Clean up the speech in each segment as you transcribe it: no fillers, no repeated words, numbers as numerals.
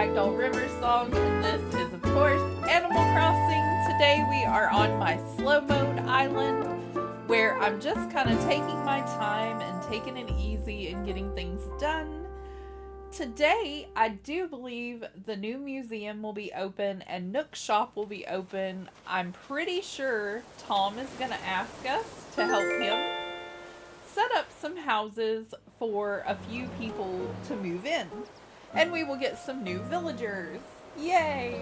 Ragdoll River song, and this is, of course, Animal Crossing. Today we are on my slow mode island, where I'm just kind of taking my time and taking it easy and getting things done. Today, I do believe the new museum will be open and Nook Shop will be open. I'm pretty sure Tom is going to ask us to help him set up some houses for a few people to move in. And we will get some new villagers. Yay!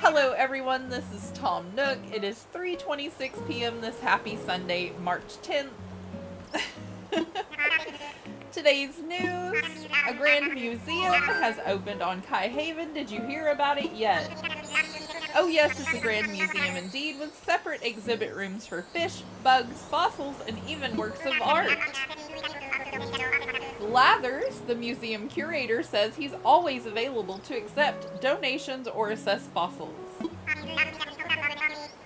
Hello everyone, this is Tom Nook. It is 3:26 p.m. this happy Sunday, March 10th. Today's news: a grand museum has opened on Kai Haven. Did you hear about it yet? Oh yes, it's a grand museum indeed, with separate exhibit rooms for fish, bugs, fossils, and even works of art. Lathers, the museum curator, says he's always available to accept donations or assess fossils.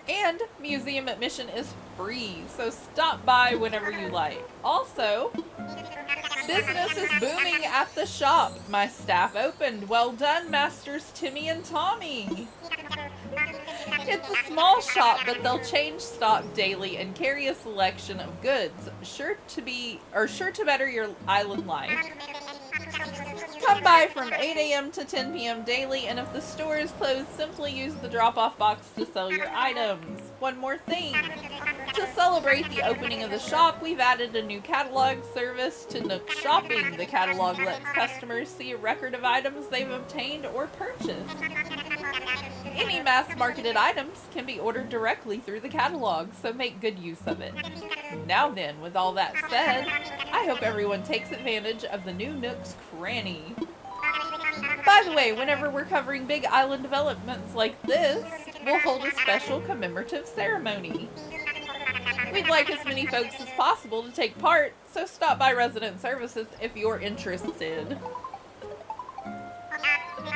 And museum admission is free, so stop by whenever you like. Also, business is booming at the shop. My staff opened. Well done, Masters Timmy and Tommy. It's a small shop, but they'll change stock daily and carry a selection of goods, sure to better your island life. Come by from 8 a.m. to 10 p.m. daily, and if the store is closed, simply use the drop-off box to sell your items. One more thing. To celebrate the opening of the shop, we've added a new catalog service to Nook Shopping. The catalog lets customers see a record of items they've obtained or purchased. Any mass-marketed items can be ordered directly through the catalog, so make good use of it. Now then, with all that said, I hope everyone takes advantage of the new Nook's Cranny. By the way, whenever we're covering big island developments like this, we'll hold a special commemorative ceremony. We'd like as many folks as possible to take part, so stop by Resident Services if you're interested.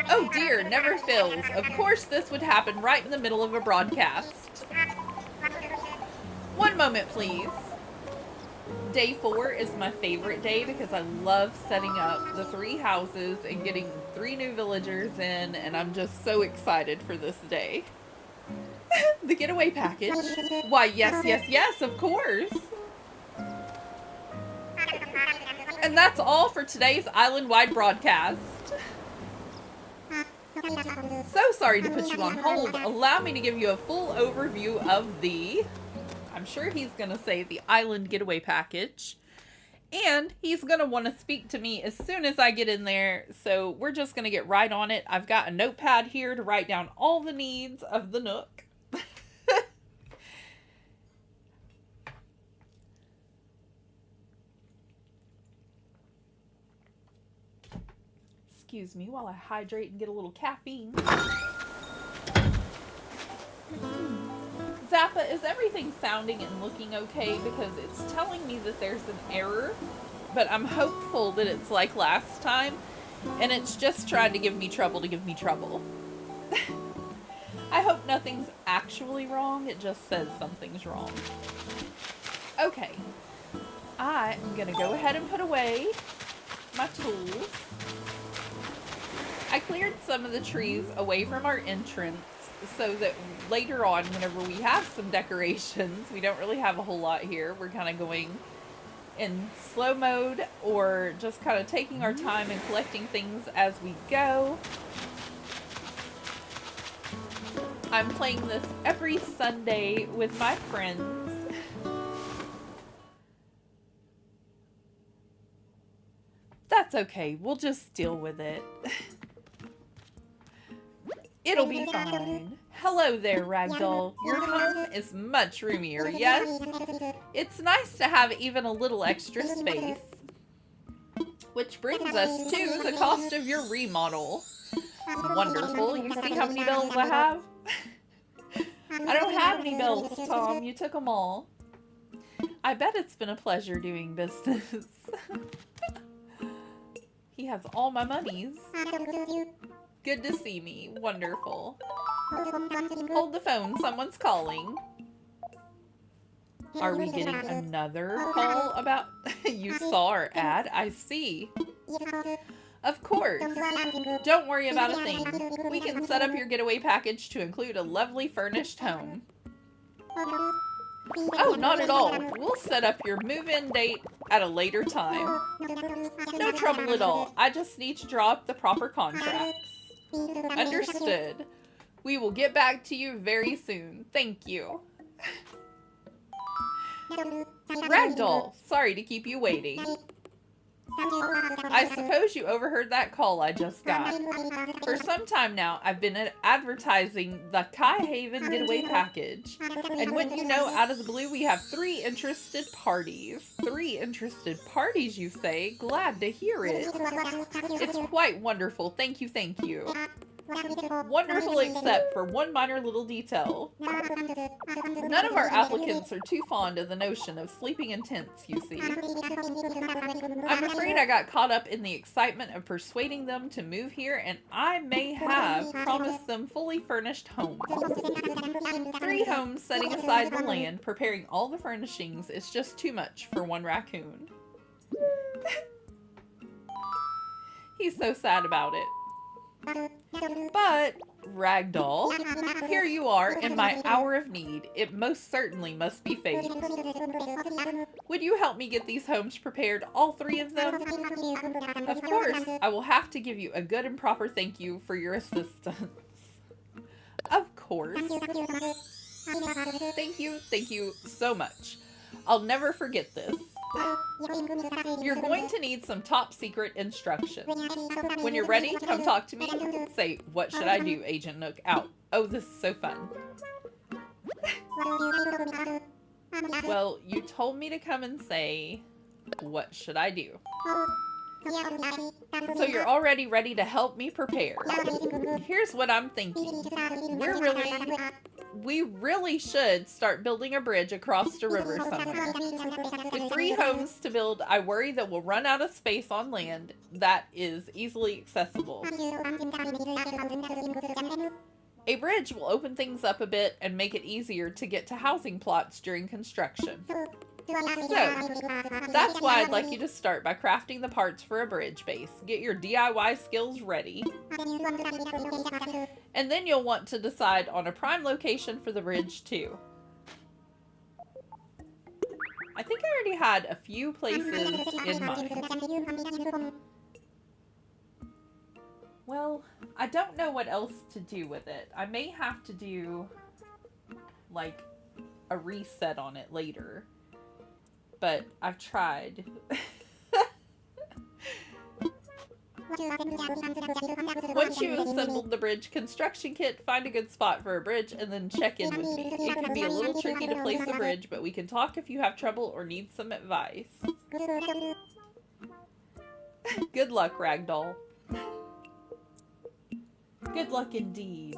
Oh dear, never fails. Of course this would happen right in the middle of a broadcast. One moment, please. Day 4 is my favorite day because I love setting up the 3 houses and getting 3 new villagers in, and I'm just so excited for this day. The getaway package? Why, yes, of course. And that's all for today's island-wide broadcast. So sorry to put you on hold. Allow me to give you a full overview of the, I'm sure he's going to say the island getaway package. And he's going to want to speak to me as soon as I get in there. So we're just going to get right on it. I've got a notepad here to write down all the needs of the Nook. Excuse me while I hydrate and get a little caffeine. Zappa, is everything sounding and looking okay? Because it's telling me that there's an error, but I'm hopeful that it's like last time, and it's just trying to give me trouble to give me trouble. I hope nothing's actually wrong, it just says something's wrong. Okay, I am gonna go ahead and put away my tools. I cleared some of the trees away from our entrance so that later on, whenever we have some decorations, we don't really have a whole lot here. We're kind of going in slow mode or just kind of taking our time and collecting things as we go. I'm playing this every Sunday with my friends. That's okay. We'll just deal with it. It'll be fine. Hello there, Ragdoll. Your home is much roomier, yes? It's nice to have even a little extra space. Which brings us to the cost of your remodel. Wonderful. You see how many bells I have? I don't have any bells, Tom. You took them all. I bet it's been a pleasure doing business. He has all my monies. Good to see me. Wonderful. Hold the phone. Someone's calling. Are we getting another call about... You saw our ad? I see. Of course. Don't worry about a thing. We can set up your getaway package to include a lovely furnished home. Oh, not at all. We'll set up your move-in date at a later time. No trouble at all. I just need to draw up the proper contracts. Understood. We will get back to you very soon. Thank you. Ragdoll, sorry to keep you waiting. I suppose you overheard that call I just got. For some time now, I've been advertising the Kai Haven getaway package. And wouldn't you know, out of the blue, we have 3 interested parties. 3 interested parties, you say? Glad to hear it. It's quite wonderful. Thank you, thank you. Wonderful except for one minor little detail. None of our applicants are too fond of the notion of sleeping in tents, you see. I'm afraid I got caught up in the excitement of persuading them to move here, and I may have promised them fully furnished homes. 3 homes setting aside the land, preparing all the furnishings is just too much for one raccoon. He's so sad about it. But, Ragdoll, here you are in my hour of need. It most certainly must be fate. Would you help me get these homes prepared, all 3 of them? Of course, I will have to give you a good and proper thank you for your assistance. Of course. Thank you so much. I'll never forget this. You're going to need some top secret instruction. When you're ready, come talk to me. Say, what should I do, Agent Nook? Out. Oh, this is so fun. Well, you told me to come and say, what should I do? So you're already ready to help me prepare. Here's what I'm thinking. We really should start building a bridge across the river somewhere. With 3 homes to build, I worry that we'll run out of space on land that is easily accessible. A bridge will open things up a bit and make it easier to get to housing plots during construction. So, that's why I'd like you to start by crafting the parts for a bridge base. Get your DIY skills ready. And then you'll want to decide on a prime location for the bridge too. I think I already had a few places in mind. Well, I don't know what else to do with it. I may have to do, like, a reset on it later. But I've tried. Once you've assembled the bridge construction kit, find a good spot for a bridge and then check in with me. It can be a little tricky to place a bridge, but we can talk if you have trouble or need some advice. Good luck, Ragdoll. Good luck indeed.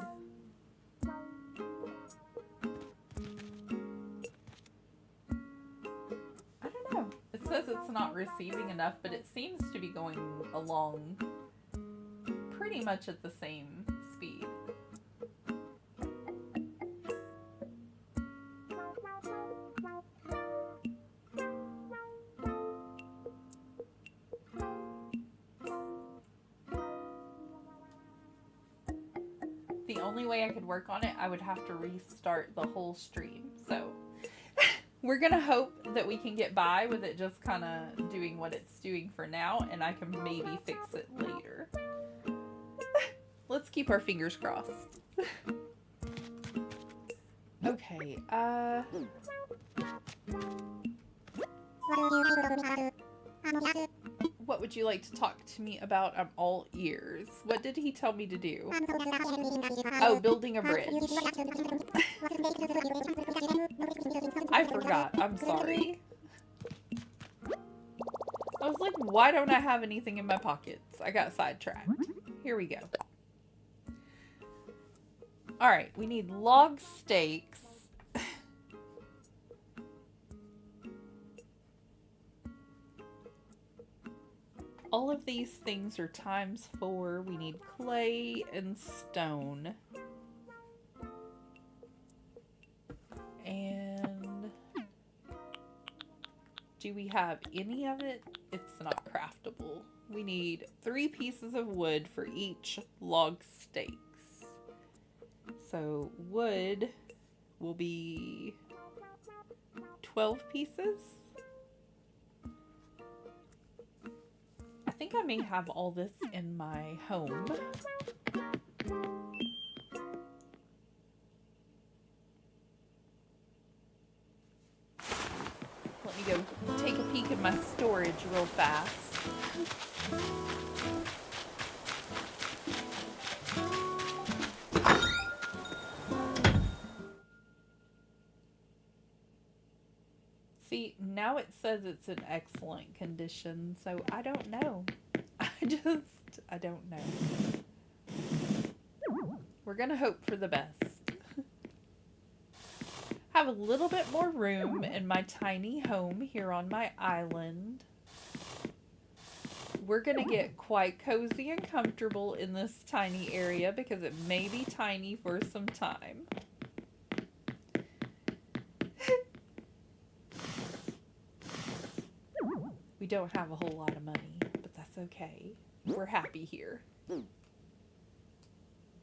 It says it's not receiving enough, but it seems to be going along pretty much at the same speed. The only way I could work on it, I would have to restart the whole stream, so we're gonna hope that we can get by with it just kind of doing what it's doing for now, and I can maybe fix it later. Let's keep our fingers crossed. Okay, what would you like to talk to me about? I'm all ears. What did he tell me to do? Oh, building a bridge. I forgot. I'm sorry. I was like, why don't I have anything in my pockets? I got sidetracked. Here we go. Alright, we need log stakes. All of these things are ×4. We need clay and stone. And do we have any of it? It's not craftable. we need 3 pieces of wood for each log stakes. So wood will be 12 pieces. I think I may have all this in my home. Let me go take a peek at my storage real fast. See, now it says it's in excellent condition, so I don't know. I don't know. We're gonna hope for the best. Have a little bit more room in my tiny home here on my island. We're gonna get quite cozy and comfortable in this tiny area because it may be tiny for some time. We don't have a whole lot of money, but that's okay. We're happy here.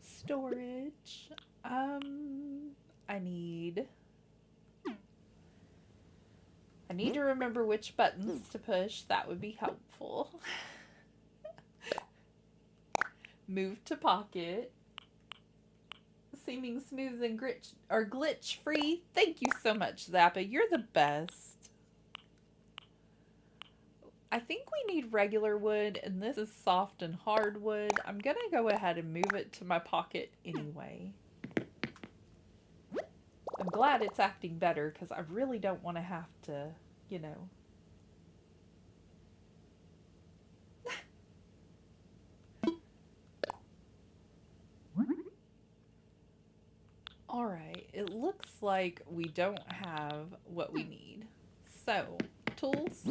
Storage. I need to remember which buttons to push. That would be helpful. Move to pocket. Seeming smooth and glitch free. Thank you so much, Zappa. You're the best. I think we need regular wood, and this is soft and hard wood. I'm gonna go ahead and move it to my pocket anyway. I'm glad it's acting better, because I really don't want to have to, you know. Alright, it looks like we don't have what we need. So, tools.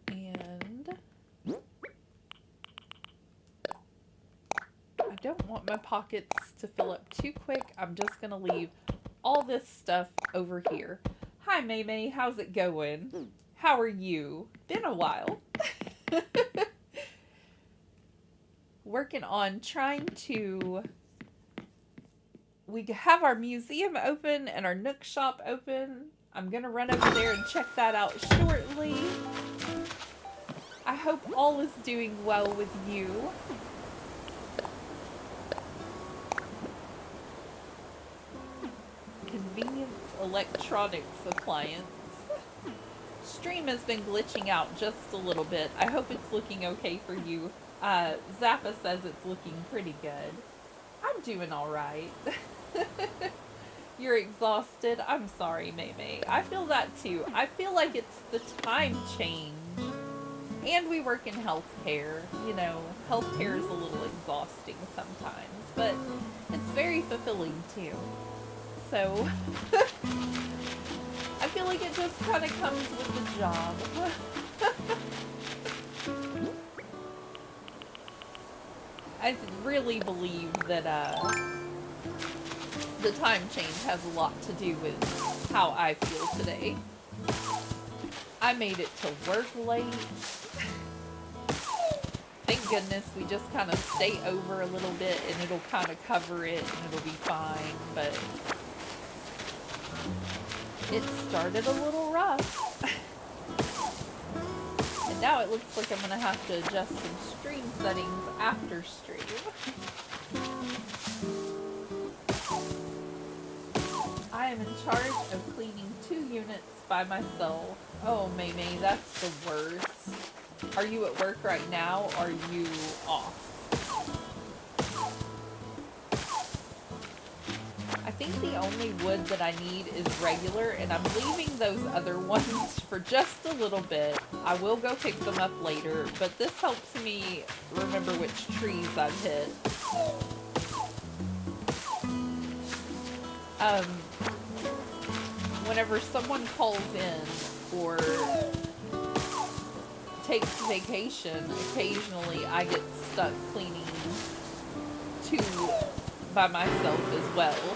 And I don't want my pockets to fill up too quick. I'm just going to leave all this stuff over here. Hi, May. How's it going? How are you? Been a while. Working on trying to... We have our museum open and our Nook shop open. I'm going to run over there and check that out shortly. I hope all is doing well with you. Convenience electronics appliance. Stream has been glitching out just a little bit. I hope it's looking okay for you. Zappa says it's looking pretty good. I'm doing alright. You're exhausted? I'm sorry, May. I feel that too. I feel like it's the time change. And we work in healthcare. You know, healthcare is a little exhausting sometimes, but it's very fulfilling too. So, I feel like it just kind of comes with the job. I really believe that the time change has a lot to do with how I feel today. I made it to work late. Thank goodness we just kind of stay over a little bit and it'll kind of cover it and it'll be fine, but it started a little rough. And now it looks like I'm going to have to adjust some stream settings after stream. I am in charge of cleaning 2 units by myself. Oh, May, that's the worst. Are you at work right now, or are you off? I think the only wood that I need is regular, and I'm leaving those other ones for just a little bit. I will go pick them up later, but this helps me remember which trees I've hit. Whenever someone calls in or takes vacation, occasionally I get stuck cleaning 2 by myself as well.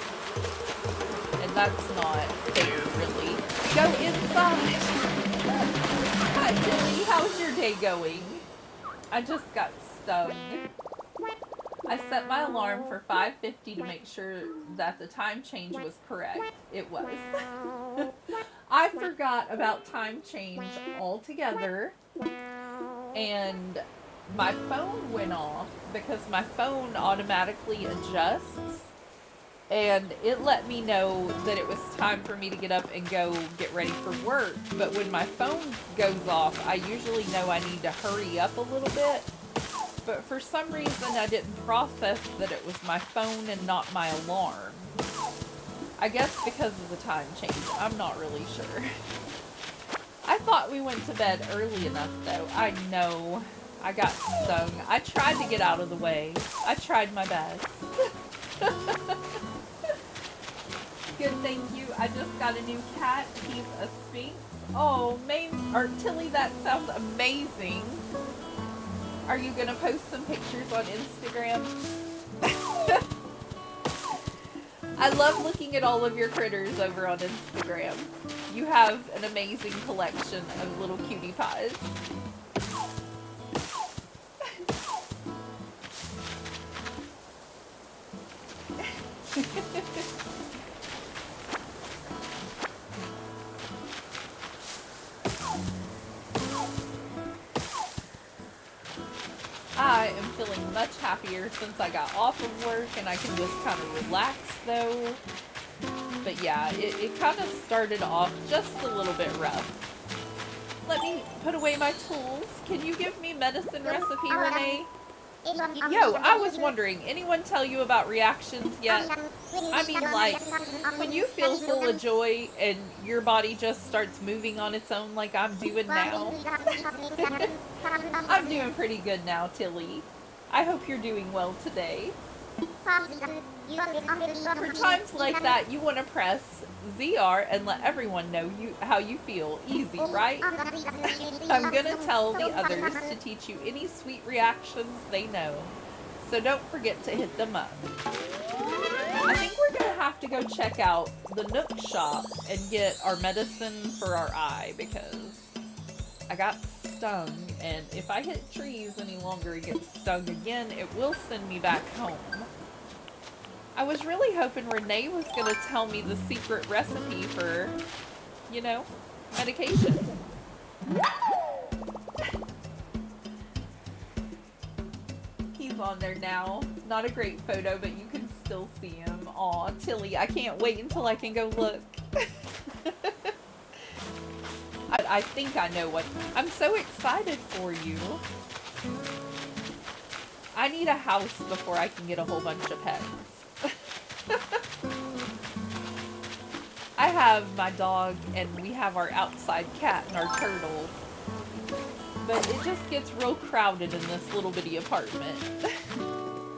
And that's not fair, really. Go inside! Hi, Tilly. How's your day going? I just got stung. I set my alarm for 5:50 to make sure that the time change was correct. It was. I forgot about time change altogether, and my phone went off because my phone automatically adjusts, and it let me know that it was time for me to get up and go get ready for work. But when my phone goes off, I usually know I need to hurry up a little bit. But for some reason, I didn't process that it was my phone and not my alarm. I guess because of the time change. I'm not really sure. I thought we went to bed early enough, though. I know. I got stung. I tried to get out of the way. I tried my best. Good, thank you. I just got a new cat. He's a Sphinx. Oh, Tilly, that sounds amazing. Are you gonna post some pictures on Instagram? I love looking at all of your critters over on Instagram. You have an amazing collection of little cutie pies. I am feeling much happier since I got off of work and I can just kind of relax though. But yeah, it kind of started off just a little bit rough. Let me put away my tools. Can you give me medicine recipe, Renee? Yo, I was wondering, anyone tell you about reactions yet? I mean, like, when you feel full of joy and your body just starts moving on its own like I'm doing now. I'm doing pretty good now, Tilly. I hope you're doing well today. For times like that, you want to press ZR and let everyone know how you feel. Easy, right? I'm gonna tell the others to teach you any sweet reactions they know, so don't forget to hit them up. I think we're gonna have to go check out the Nook shop and get our medicine for our eye because I got stung, and if I hit trees any longer and get stung again, it will send me back home. I was really hoping Renee was going to tell me the secret recipe for, you know, medication. He's on there now. Not a great photo, but you can still see him. Aw, Tilly, I can't wait until I can go look. I think I know what... I'm so excited for you. I need a house before I can get a whole bunch of pets. I have my dog and we have our outside cat and our turtle, but it just gets real crowded in this little bitty apartment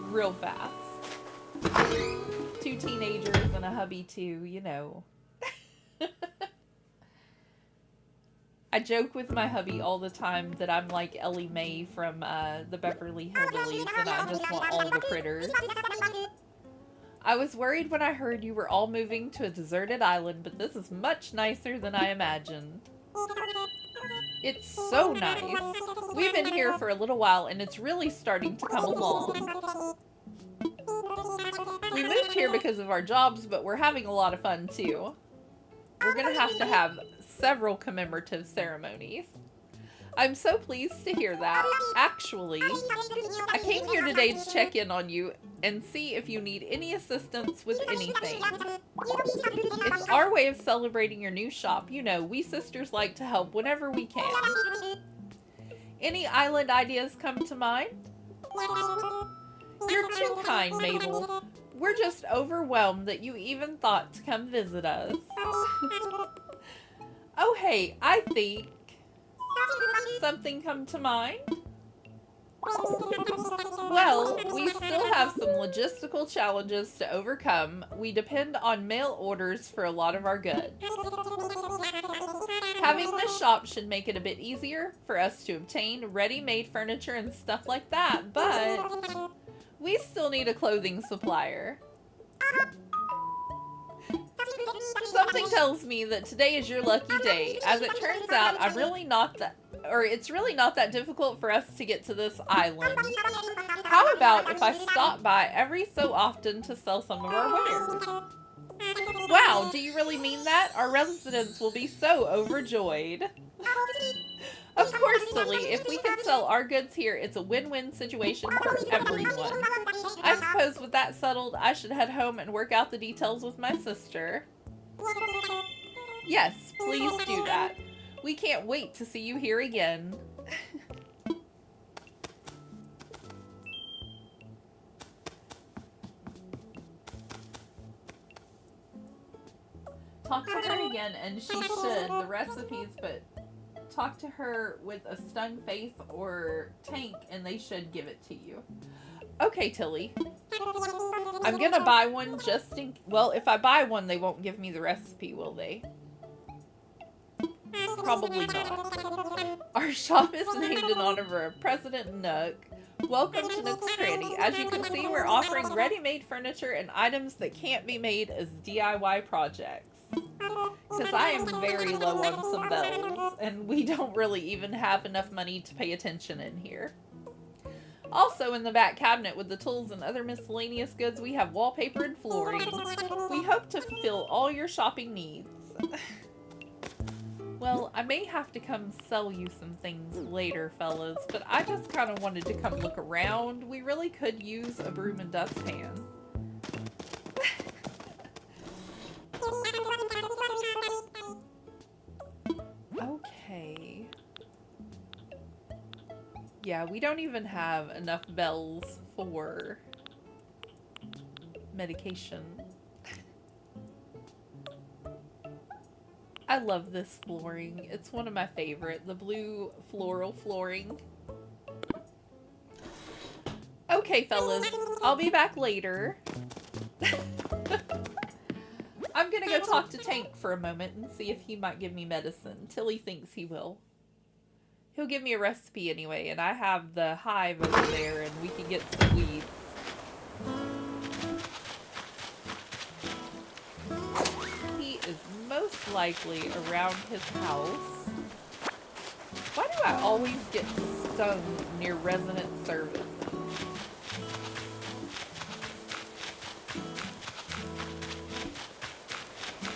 real fast. 2 teenagers and a hubby too, you know. I joke with my hubby all the time that I'm like Ellie Mae from the Beverly Hillbillies and I just want all the critters. I was worried when I heard you were all moving to a deserted island, but this is much nicer than I imagined. It's so nice. We've been here for a little while and it's really starting to come along. We moved here because of our jobs, but we're having a lot of fun too. We're gonna have to have several commemorative ceremonies. I'm so pleased to hear that. Actually, I came here today to check in on you and see if you need any assistance with anything. It's our way of celebrating your new shop. You know, we sisters like to help whenever we can. Any island ideas come to mind? You're too kind, Mabel. We're just overwhelmed that you even thought to come visit us. Oh, hey, I think something come to mind? Well, we still have some logistical challenges to overcome. We depend on mail orders for a lot of our goods. Having this shop should make it a bit easier for us to obtain ready-made furniture and stuff like that, but we still need a clothing supplier. Something tells me that today is your lucky day. As it turns out, it's really not that difficult for us to get to this island. How about if I stop by every so often to sell some of our wares? Wow, do you really mean that? Our residents will be so overjoyed. Of course, silly. If we can sell our goods here, it's a win-win situation for everyone. I suppose with that settled, I should head home and work out the details with my sister. Yes, please do that. We can't wait to see you here again. Talk to her again, and she should. The recipes, but talk to her with a stung face or tank, and they should give it to you. Okay, Tilly. I'm gonna buy one just in... Well, if I buy one, they won't give me the recipe, will they? Probably not. Our shop is named in honor of President Nook. Welcome to Nook's Cranny. As you can see, we're offering ready-made furniture and items that can't be made as DIY projects. Because I am very low on some bells, and we don't really even have enough money to pay attention in here. Also, in the back cabinet with the tools and other miscellaneous goods, we have wallpaper and flooring. We hope to fulfill all your shopping needs. Well, I may have to come sell you some things later, fellas, but I just kind of wanted to come look around. We really could use a broom and dustpan. Okay. Yeah, we don't even have enough bells for medication. I love this flooring. It's one of my favorite. The blue floral flooring. Okay, fellas. I'll be back later. I'm gonna go talk to Tank for a moment and see if he might give me medicine. Tilly thinks he will. He'll give me a recipe anyway, and I have the hive over there, and we can get some weeds. He is most likely around his house. Why do I always get stung near resident services?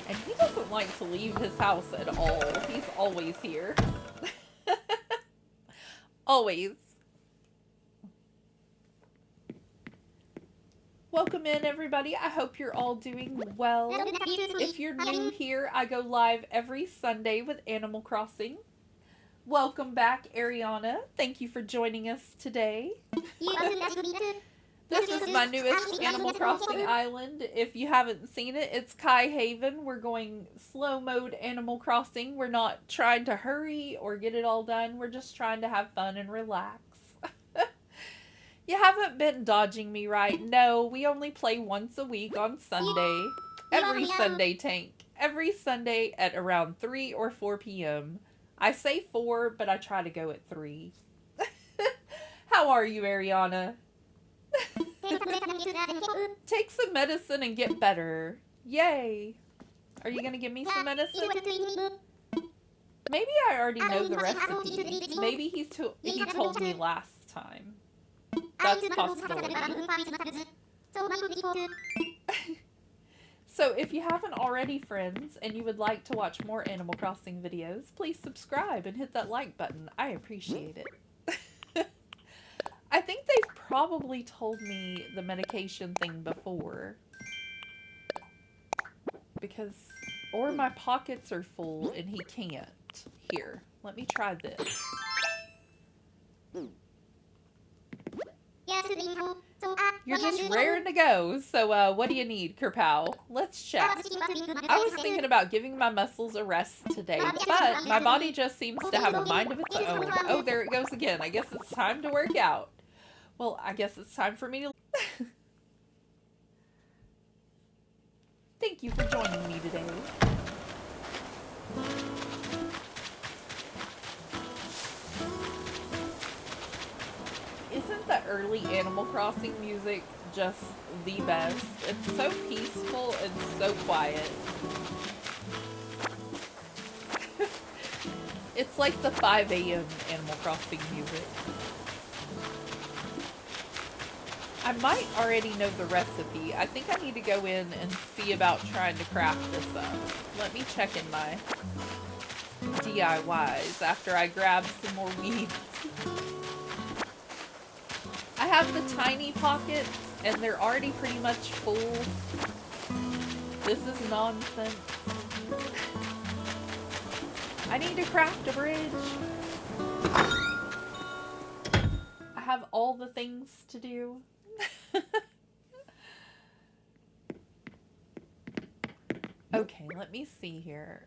And he doesn't like to leave his house at all. He's always here. Always. Welcome in, everybody. I hope you're all doing well. If you're new here, I go live every Sunday with Animal Crossing. Welcome back, Ariana. Thank you for joining us today. This is my newest Animal Crossing island. If you haven't seen it, it's Kai Haven. We're going slow mode Animal Crossing. We're not trying to hurry or get it all done. We're just trying to have fun and relax. You haven't been dodging me, right? No, we only play once a week on Sunday. Every Sunday, Tank. Every Sunday at around 3 or 4 p.m. I say 4, but I try to go at 3. How are you, Ariana? Take some medicine and get better. Yay. Are you going to give me some medicine? Maybe I already know the recipe. Maybe he told me last time. That's a possibility. So if you haven't already, friends, and you would like to watch more Animal Crossing videos, please subscribe and hit that like button. I appreciate it. I think they've probably told me the medication thing before. Because, or my pockets are full and he can't. Here, let me try this. You're just raring to go. So, what do you need, Kerpow? Let's chat. I was thinking about giving my muscles a rest today, but my body just seems to have a mind of its own. Oh, there it goes again. I guess it's time to work out. Well, I guess it's time for me to... Thank you for joining me today. Isn't the early Animal Crossing music just the best? It's so peaceful and so quiet. It's like the 5 a.m. Animal Crossing music. I might already know the recipe. I think I need to go in and see about trying to craft this up. Let me check in my DIYs after I grab some more weeds. I have the tiny pockets and they're already pretty much full. This is nonsense. I need to craft a bridge. I have all the things to do. Okay, let me see here.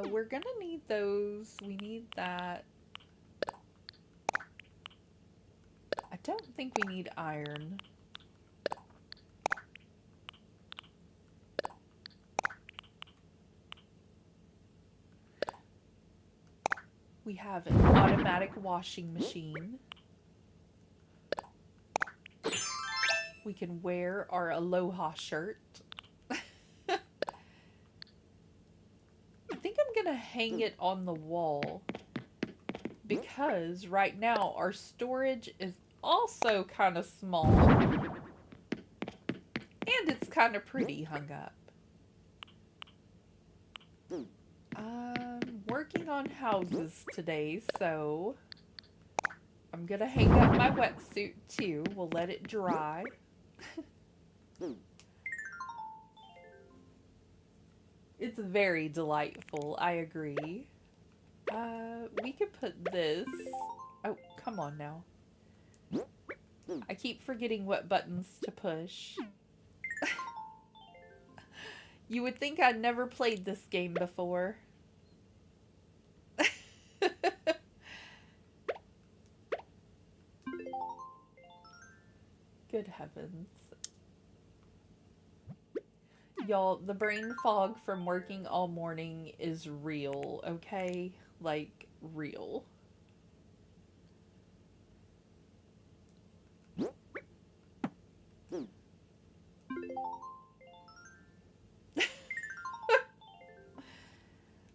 We're gonna need those. We need that. I don't think we need iron. We have an automatic washing machine. We can wear our Aloha shirt. I think I'm gonna hang it on the wall because right now our storage is also kind of small and it's kind of pretty hung up. I'm working on houses today, so I'm gonna hang up my wetsuit too. We'll let it dry. It's very delightful, I agree. We could put this... Oh, come on now. I keep forgetting what buttons to push. You would think I'd never played this game before. Good heavens. Y'all, the brain fog from working all morning is real, okay? Like, real.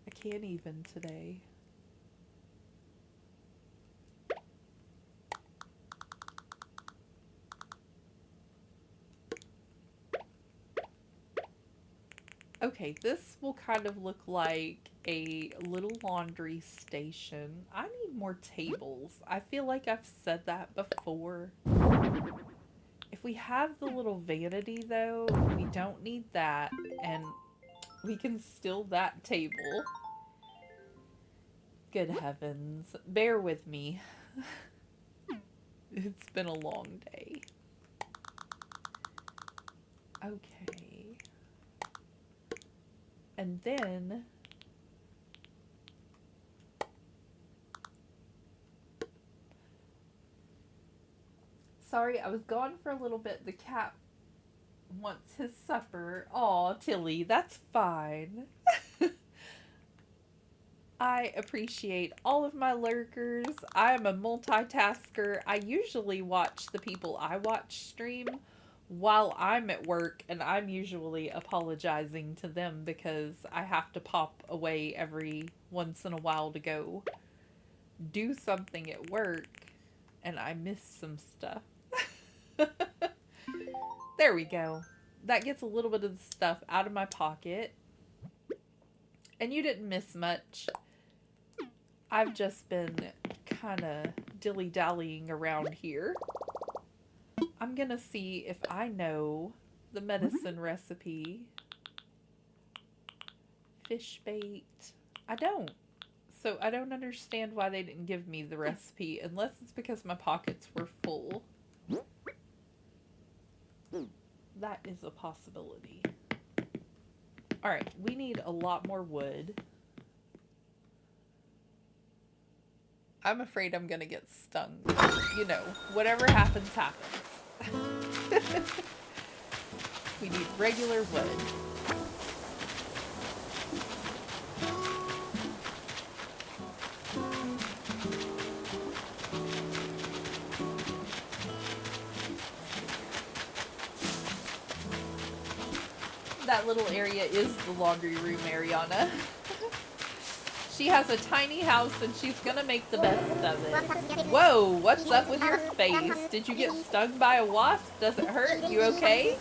I can't even today. Okay, this will kind of look like a little laundry station. I need more tables. I feel like I've said that before. If we have the little vanity though, we don't need that, and we can steal that table. Good heavens. Bear with me. It's been a long day. Okay. And then... Sorry, I was gone for a little bit. The cat wants his supper. Aw, Tilly, that's fine. I appreciate all of my lurkers. I am a multitasker. I usually watch the people I watch stream while I'm at work, and I'm usually apologizing to them because I have to pop away every once in a while to go do something at work, and I miss some stuff. There we go. That gets a little bit of the stuff out of my pocket. And you didn't miss much. I've just been kind of dilly-dallying around here. I'm gonna see if I know the medicine recipe. Fish bait. I don't. So I don't understand why they didn't give me the recipe, unless it's because my pockets were full. That is a possibility. Alright, we need a lot more wood. I'm afraid I'm gonna get stung. You know, whatever happens, happens. We need regular wood. that little area is the laundry room, Ariana. She has a tiny house and she's gonna make the best of it. Whoa, what's up with your face? Did you get stung by a wasp? Does it hurt? You okay?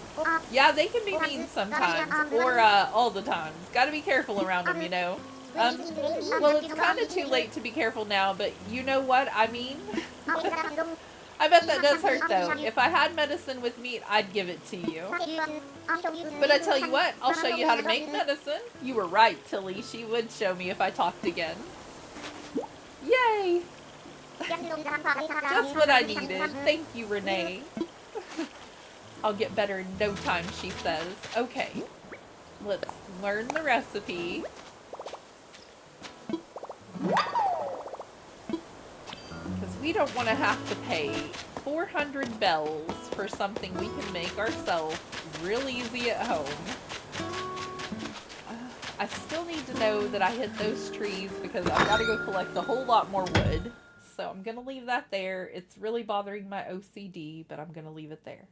Yeah, they can be mean sometimes, or all the time. Gotta be careful around them, you know. Well, it's kind of too late to be careful now, but you know what I mean? I bet that does hurt, though. If I had medicine with meat, I'd give it to you. But I tell you what, I'll show you how to make medicine. You were right, Tilly. She would show me if I talked again. Yay! Just what I needed. Thank you, Renee. I'll get better in no time, she says. Okay. Let's learn the recipe. Because we don't want to have to pay 400 bells for something we can make ourselves real easy at home. I still need to know that I hit those trees because I've got to go collect a whole lot more wood. So I'm going to leave that there. It's really bothering my OCD, but I'm going to leave it there.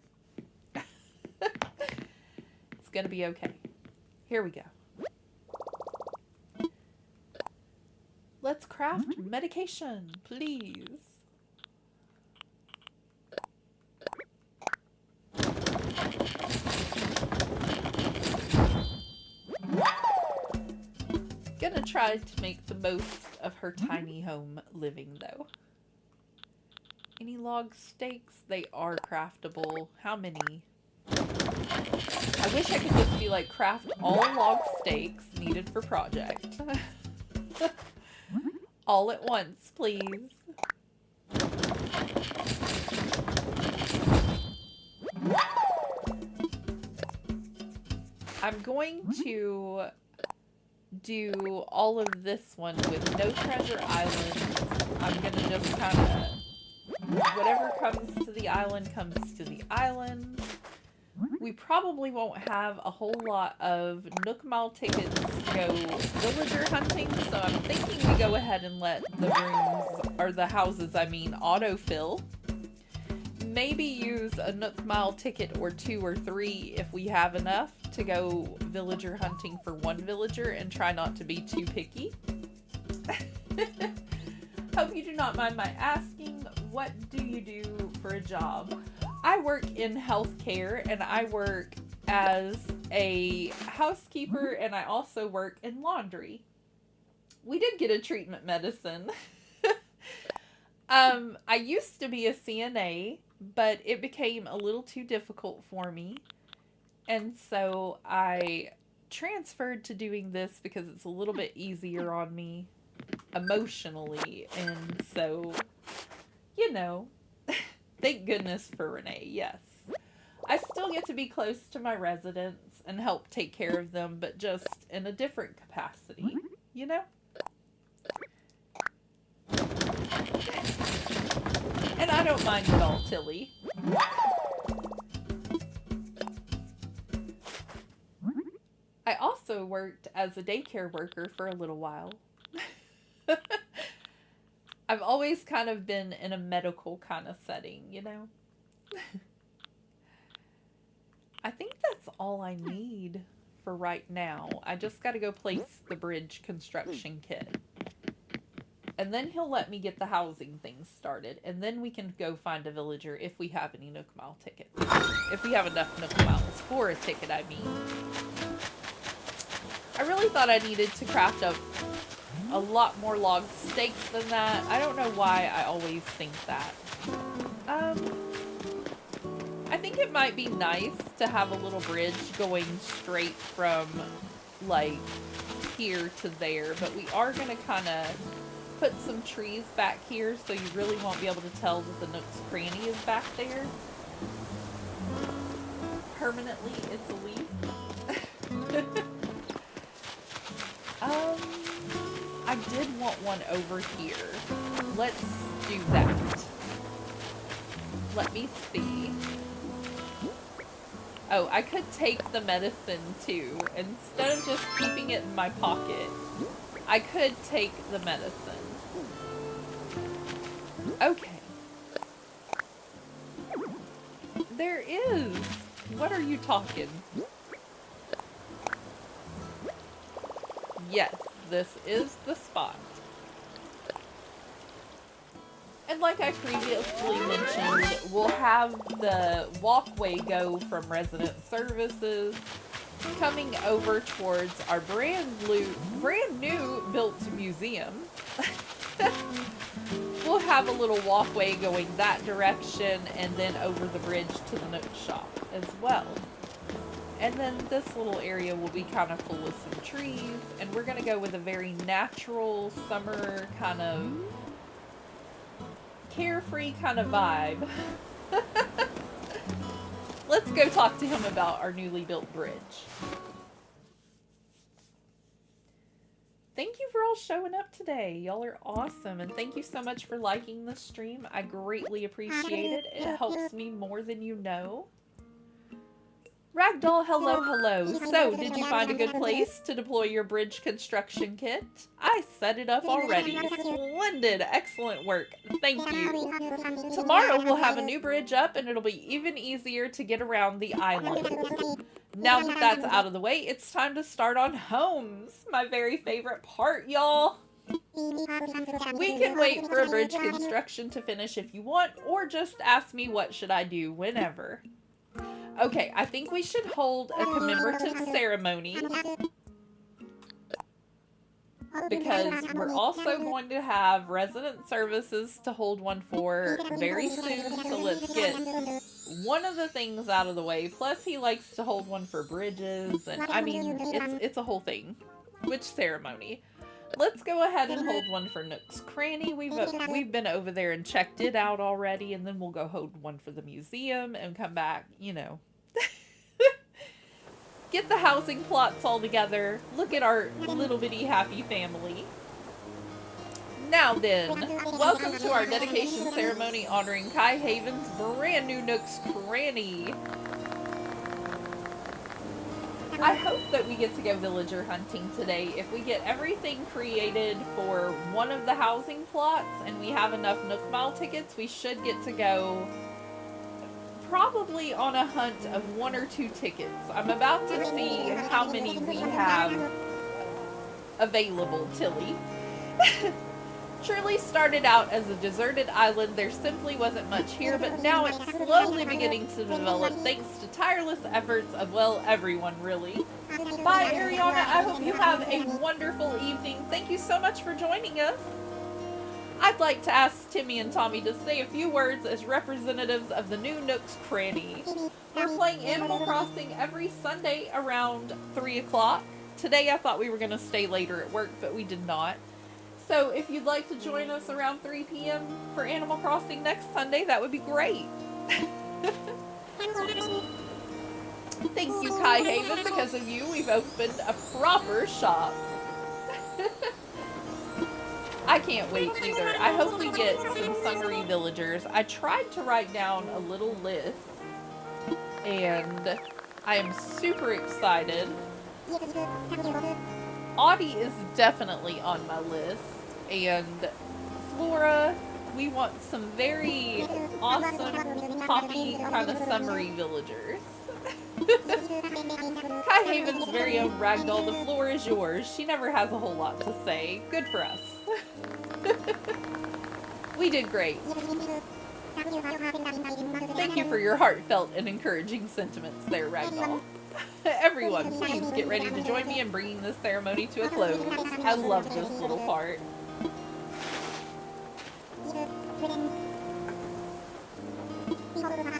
It's going to be okay. Here we go. Let's craft medication, please. Gonna try to make the most of her tiny home living, though. Any log stakes? They are craftable. How many? I wish I could just be like, craft all log stakes needed for project. All at once, please. I'm going to do all of this one with no treasure island. I'm gonna just kind of, whatever comes to the island comes to the island. We probably won't have a whole lot of Nook Mile tickets to go villager hunting, so I'm thinking we go ahead and let the rooms, or the houses, I mean, autofill. Maybe use a Nook Mile ticket or 2 or 3 if we have enough to go villager hunting for one villager and try not to be too picky. Hope you do not mind my asking, what do you do for a job? I work in healthcare and I work as a housekeeper and I also work in laundry. We did get a treatment medicine. I used to be a CNA, but it became a little too difficult for me. And so I transferred to doing this because it's a little bit easier on me emotionally. And so, you know, thank goodness for Renee, yes. I still get to be close to my residents and help take care of them, but just in a different capacity, you know? And I don't mind at all, Tilly. I also worked as a daycare worker for a little while. I've always kind of been in a medical kind of setting, you know? I think that's all I need for right now. I just gotta go place the bridge construction kit. And then he'll let me get the housing things started. And then we can go find a villager if we have any Nook Mile tickets. If we have enough Nook Miles for a ticket, I mean. I really thought I needed to craft up a lot more log stakes than that. I don't know why I always think that. I think it might be nice to have a little bridge going straight from, like, here to there. But we are going to kind of put some trees back here so you really won't be able to tell that the Nook's Cranny is back there. Permanently, it's a leaf. I did want one over here. Let's do that. Let me see. Oh, I could take the medicine too. Instead of just keeping it in my pocket, I could take the medicine. Okay. There is. What are you talking? yes, this is the spot. And like I previously mentioned, we'll have the walkway go from resident services coming over towards our brand new built museum. We'll have a little walkway going that direction and then over the bridge to the Nook shop as well. And then this little area will be kind of full of some trees, and we're going to go with a very natural summer kind of carefree kind of vibe. Let's go talk to him about our newly built bridge. Thank you for all showing up today. Y'all are awesome, and thank you so much for liking the stream. I greatly appreciate it. It helps me more than you know. Ragdoll, hello, hello. So, did you find a good place to deploy your bridge construction kit? I set it up already. Splendid. Excellent work. Thank you. Tomorrow we'll have a new bridge up and it'll be even easier to get around the island. Now that that's out of the way, it's time to start on homes. My very favorite part, y'all. We can wait for a bridge construction to finish if you want, or just ask me what should I do whenever. Okay, I think we should hold a commemorative ceremony because we're also going to have resident services to hold one for very soon, so let's get one of the things out of the way. Plus, he likes to hold one for bridges, and I mean, it's a whole thing. Which ceremony? Let's go ahead and hold one for Nook's Cranny. We've been over there and checked it out already, and then we'll go hold one for the museum and come back, you know. Get the housing plots all together. Look at our little bitty happy family. Now then, welcome to our dedication ceremony honoring Kai Haven's brand new Nook's Cranny. I hope that we get to go villager hunting today. If we get everything created for one of the housing plots and we have enough Nook Mile tickets, we should get to go probably on a hunt of 1 or 2 tickets. I'm about to see how many we have available, Tilly. Truly started out as a deserted island. There simply wasn't much here, but now it's slowly beginning to develop thanks to tireless efforts of, well, everyone, really. Bye, Ariana. I hope you have a wonderful evening. Thank you so much for joining us. I'd like to ask Timmy and Tommy to say a few words as representatives of the new Nook's Cranny. We're playing Animal Crossing every Sunday around 3 o'clock. Today I thought we were going to stay later at work, but we did not. So if you'd like to join us around 3 p.m. for Animal Crossing next Sunday, that would be great. Thank you, Kai Haven. Because of you, we've opened a proper shop. I can't wait either. I hope we get some summery villagers. I tried to write down a little list, and I am super excited. Audie is definitely on my list, and Flora, we want some very awesome, poppy, kind of summery villagers. Kai Haven's very own Ragdoll, the floor is yours. She never has a whole lot to say. Good for us. We did great. Thank you for your heartfelt and encouraging sentiments there, Ragdoll. Everyone, please get ready to join me in bringing this ceremony to a close. I love this little part.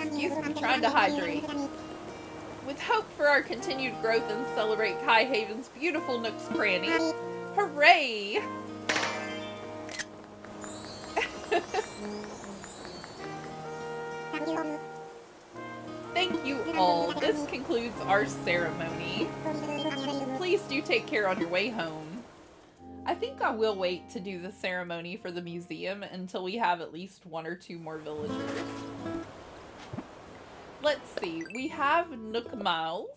Excuse me, trying to hydrate. With hope for our continued growth and celebrate Kai Haven's beautiful Nook's Cranny. Hooray! Thank you all. This concludes our ceremony. Please do take care on your way home. I think I will wait to do the ceremony for the museum until we have at least 1 or 2 more villagers. Let's see. We have Nook Miles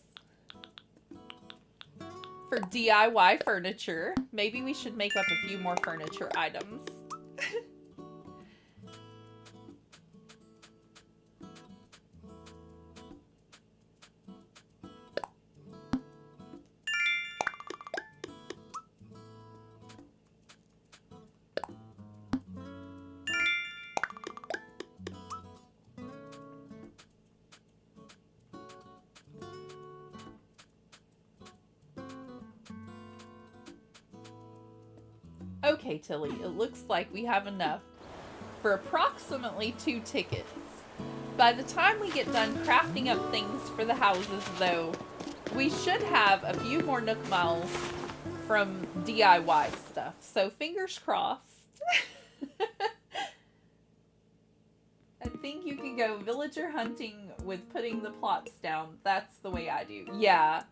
for DIY furniture. Maybe we should make up a few more furniture items. Okay, Tilly, it looks like we have enough for approximately 2 tickets. By the time we get done crafting up things for the houses, though, we should have a few more Nook Miles from DIY stuff. So fingers crossed. I think you can go villager hunting with putting the plots down. That's the way I do. Yeah.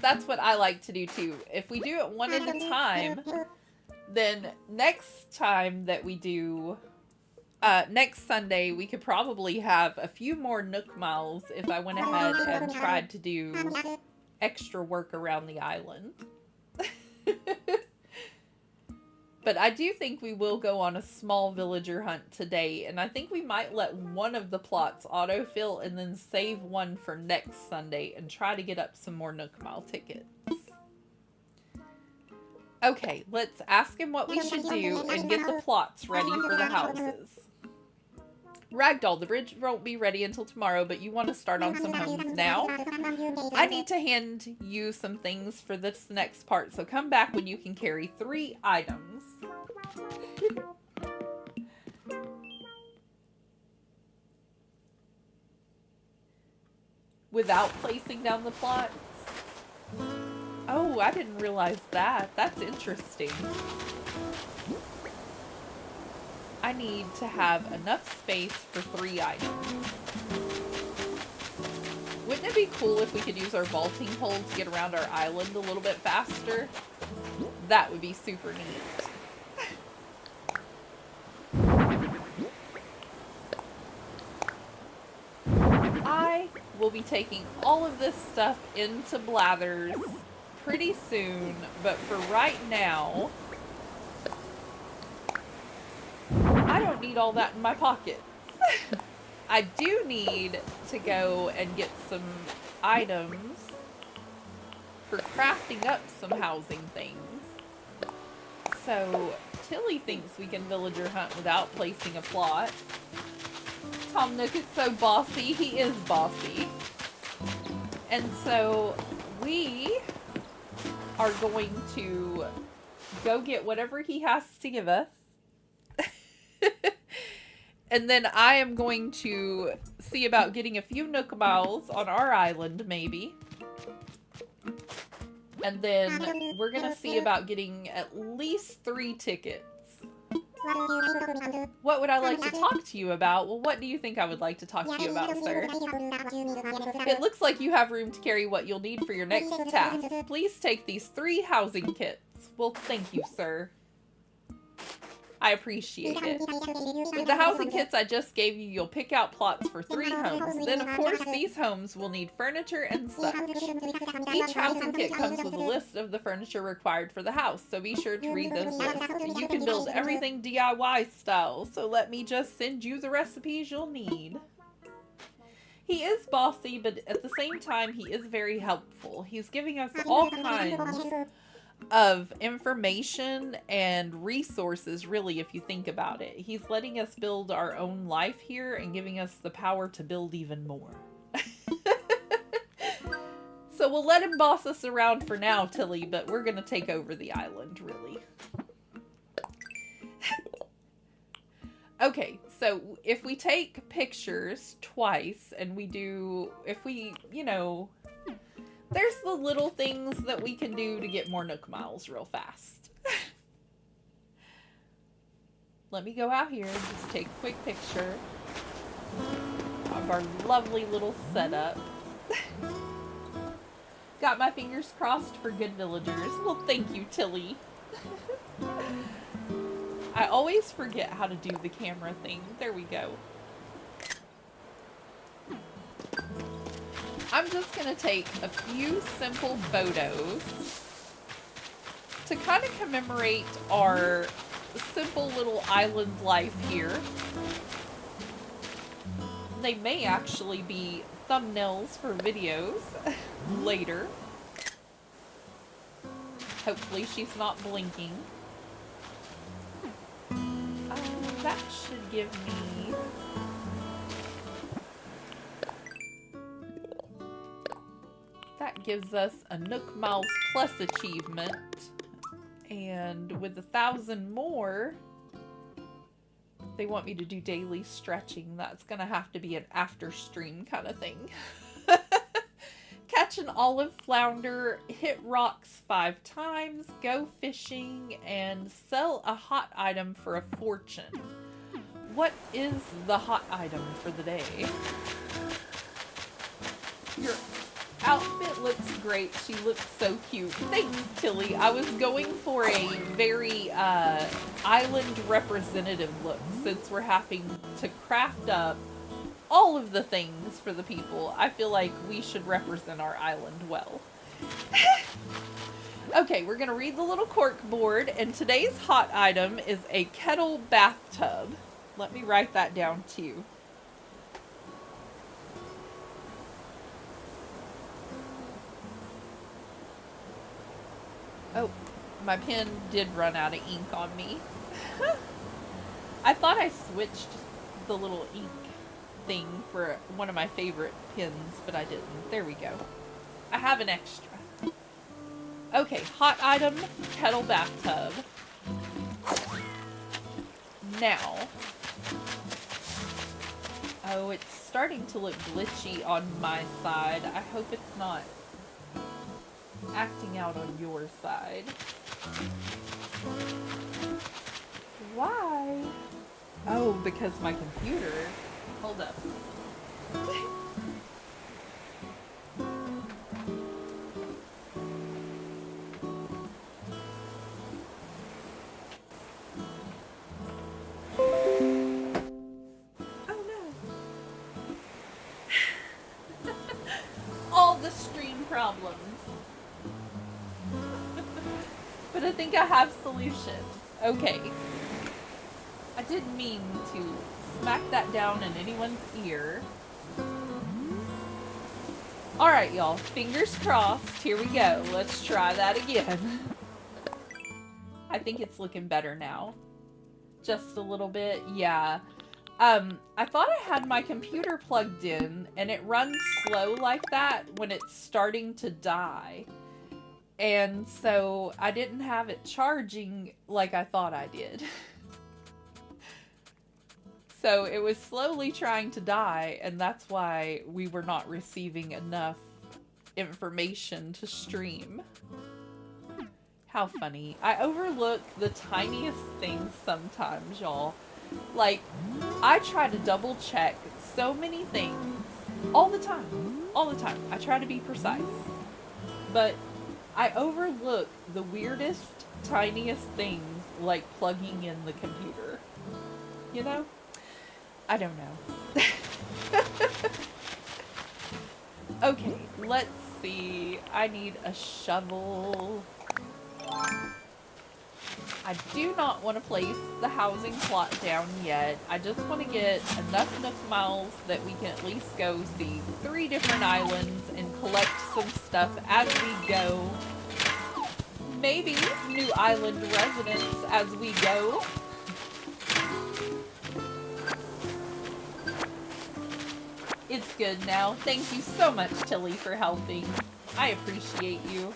That's what I like to do too. If we do it one at a time, then next time that we do, next Sunday, we could probably have a few more Nook Miles if I went ahead and tried to do extra work around the island. But I do think we will go on a small villager hunt today, and I think we might let one of the plots autofill and then save one for next Sunday and try to get up some more Nook Mile tickets. Okay, let's ask him what we should do and get the plots ready for the houses. Ragdoll, the bridge won't be ready until tomorrow, but you want to start on some homes now? I need to hand you some things for this next part, so come back when you can carry 3 items. Without placing down the plots? Oh, I didn't realize that. That's interesting. I need to have enough space for 3 items. Wouldn't it be cool if we could use our vaulting pole to get around our island a little bit faster? That would be super neat. I will be taking all of this stuff into Blathers pretty soon, but for right now, I don't need all that in my pockets. I do need to go and get some items for crafting up some housing things. So, Tilly thinks we can villager hunt without placing a plot. Tom Nook is so bossy. He is bossy. And so, we are going to go get whatever he has to give us. And then I am going to see about getting a few Nook Miles on our island, maybe. And then we're going to see about getting at least 3 tickets. What would I like to talk to you about? Well, what do you think I would like to talk to you about, sir? It looks like you have room to carry what you'll need for your next task. Please take these 3 housing kits. Well, thank you, sir. I appreciate it. With the housing kits I just gave you, you'll pick out plots for 3 homes. Then, of course, these homes will need furniture and such. Each housing kit comes with a list of the furniture required for the house, so be sure to read those lists. You can build everything DIY style, so let me just send you the recipes you'll need. He is bossy, but at the same time, he is very helpful. He's giving us all kinds of information and resources, really, if you think about it. He's letting us build our own life here and giving us the power to build even more. So we'll let him boss us around for now, Tilly, but we're gonna take over the island, really. Okay, so if we take pictures twice and we do, if we, you know, there's the little things that we can do to get more Nook Miles real fast. Let me go out here and just take a quick picture of our lovely little setup. Got my fingers crossed for good villagers. Well, thank you, Tilly. I always forget how to do the camera thing. There we go. I'm just going to take a few simple photos to kind of commemorate our simple little island life here. They may actually be thumbnails for videos later. Hopefully she's not blinking. That should give me... That gives us a Nook Miles Plus achievement. And with 1,000 more, they want me to do daily stretching. That's gonna have to be an after stream kind of thing. Catch an olive flounder, hit rocks 5 times, go fishing, and sell a hot item for a fortune. What is the hot item for the day? Your outfit looks great. She looks so cute. Thanks, Tilly. I was going for a very island representative look since we're having to craft up all of the things for the people. I feel like we should represent our island well. Okay, we're going to read the little cork board, and today's hot item is a kettle bathtub. Let me write that down too. Oh, my pen did run out of ink on me. I thought I switched the little ink thing for one of my favorite pens, but I didn't. There we go. I have an extra. Okay, hot item, kettle bathtub. Now. Oh, it's starting to look glitchy on my side. I hope it's not acting out on your side. Why? Oh, because my computer... Hold up. Oh no. All the stream problems. But I think I have solutions. Okay. I didn't mean to smack that down in anyone's ear. Alright, y'all. Fingers crossed. Here we go. Let's try that again. I think it's looking better now. Just a little bit. Yeah. I thought I had my computer plugged in, and it runs slow like that when it's starting to die. And so I didn't have it charging like I thought I did. So it was slowly trying to die, and that's why we were not receiving enough information to stream. How funny. I overlook the tiniest things sometimes, y'all. Like, I try to double check so many things all the time. All the time. I try to be precise. But I overlook the weirdest, tiniest things, like plugging in the computer. You know? I don't know. Okay, let's see. I need a shovel. I do not want to place the housing plot down yet. I just want to get enough Nook miles that we can at least go see 3 different islands and collect some stuff as we go. Maybe new island residents as we go. It's good now. Thank you so much, Tilly, for helping. I appreciate you.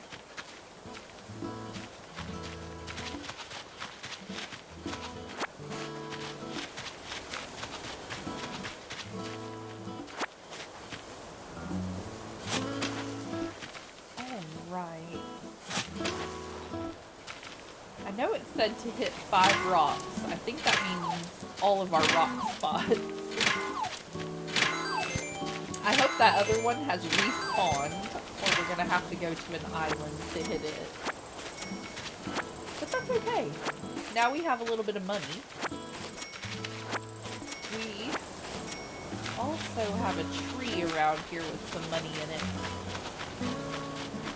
Alright. I know it said to hit 5 rocks. I think that means all of our rock spots. I hope that other one has respawned, or we're gonna have to go to an island to hit it. But that's okay. Now we have a little bit of money. We also have a tree around here with some money in it.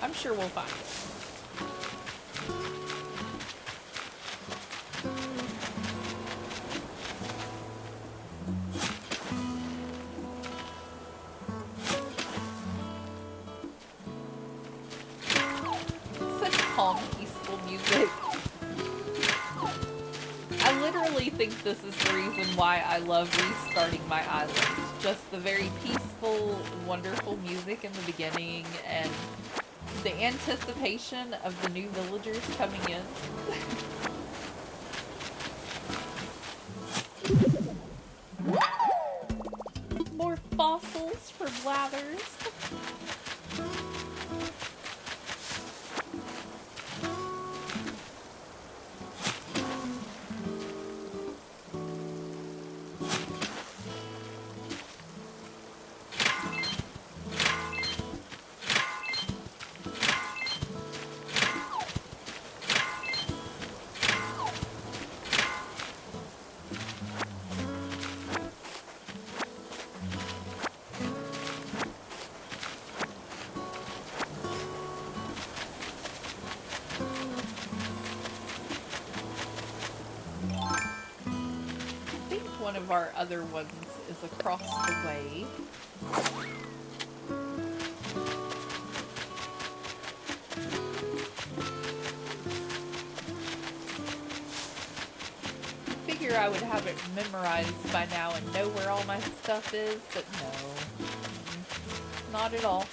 I'm sure we'll find it. Calm, peaceful music. I literally think this is the reason why I love restarting my island. Just the very peaceful, wonderful music in the beginning, and The anticipation of the new villagers coming in. More fossils for Blathers. One of our other ones is across the way. Figure I would have it memorized by now and know where all my stuff is, but no. Not at all.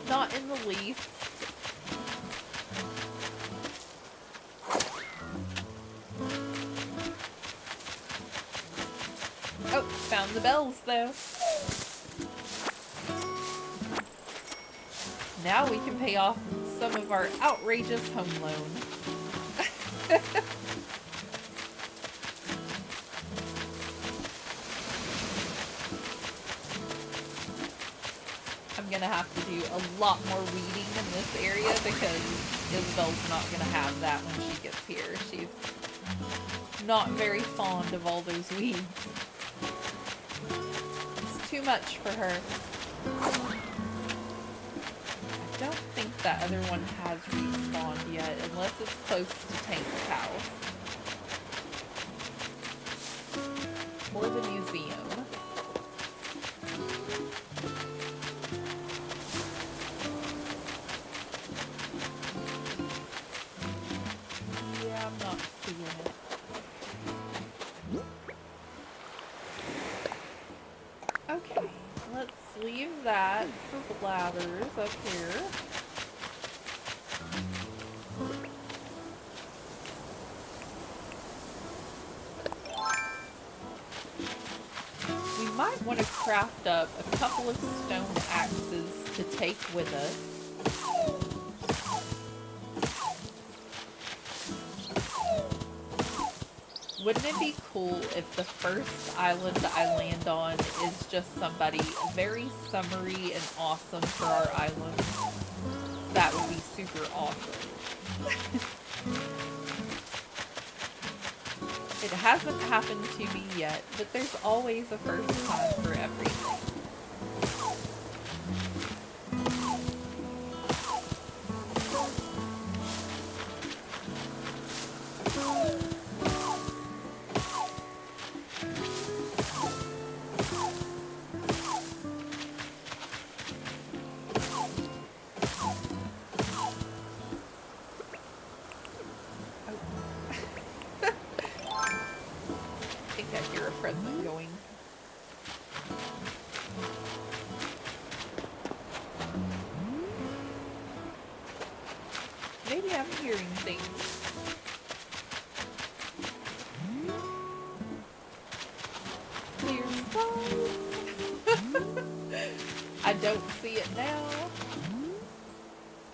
Not in the least. Oh, found the bells though. Now we can pay off some of our outrageous home loan. I'm gonna have to do a lot more weeding in this area because Isabel's not gonna have that when she gets here. She's not very fond of all those weeds. Too much for her. I don't think that other one has respawned yet, unless it's close to Tank's house. Or the museum. Yeah, I'm not seeing it. Okay, let's leave that for Blathers up here. We might want to craft up a couple of stone axes to take with us. Wouldn't it be cool if the first island I land on is just somebody very summery and awesome for our island? That would be super awesome. It hasn't happened to me yet, but there's always a first time for everything. Maybe I'm hearing things. Clear skies. I don't see it now.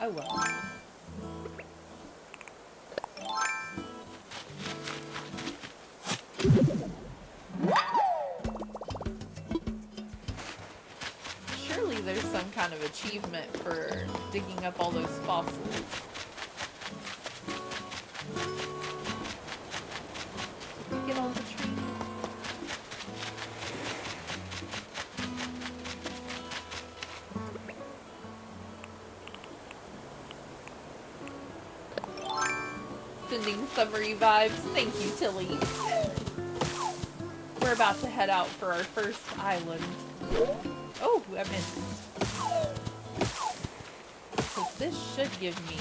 Oh well. Surely there's some kind of achievement for digging up all those fossils. Get all the trees. Sending summery vibes. Thank you, Tilly. We're about to head out for our first island. Oh, I missed. Because this should give me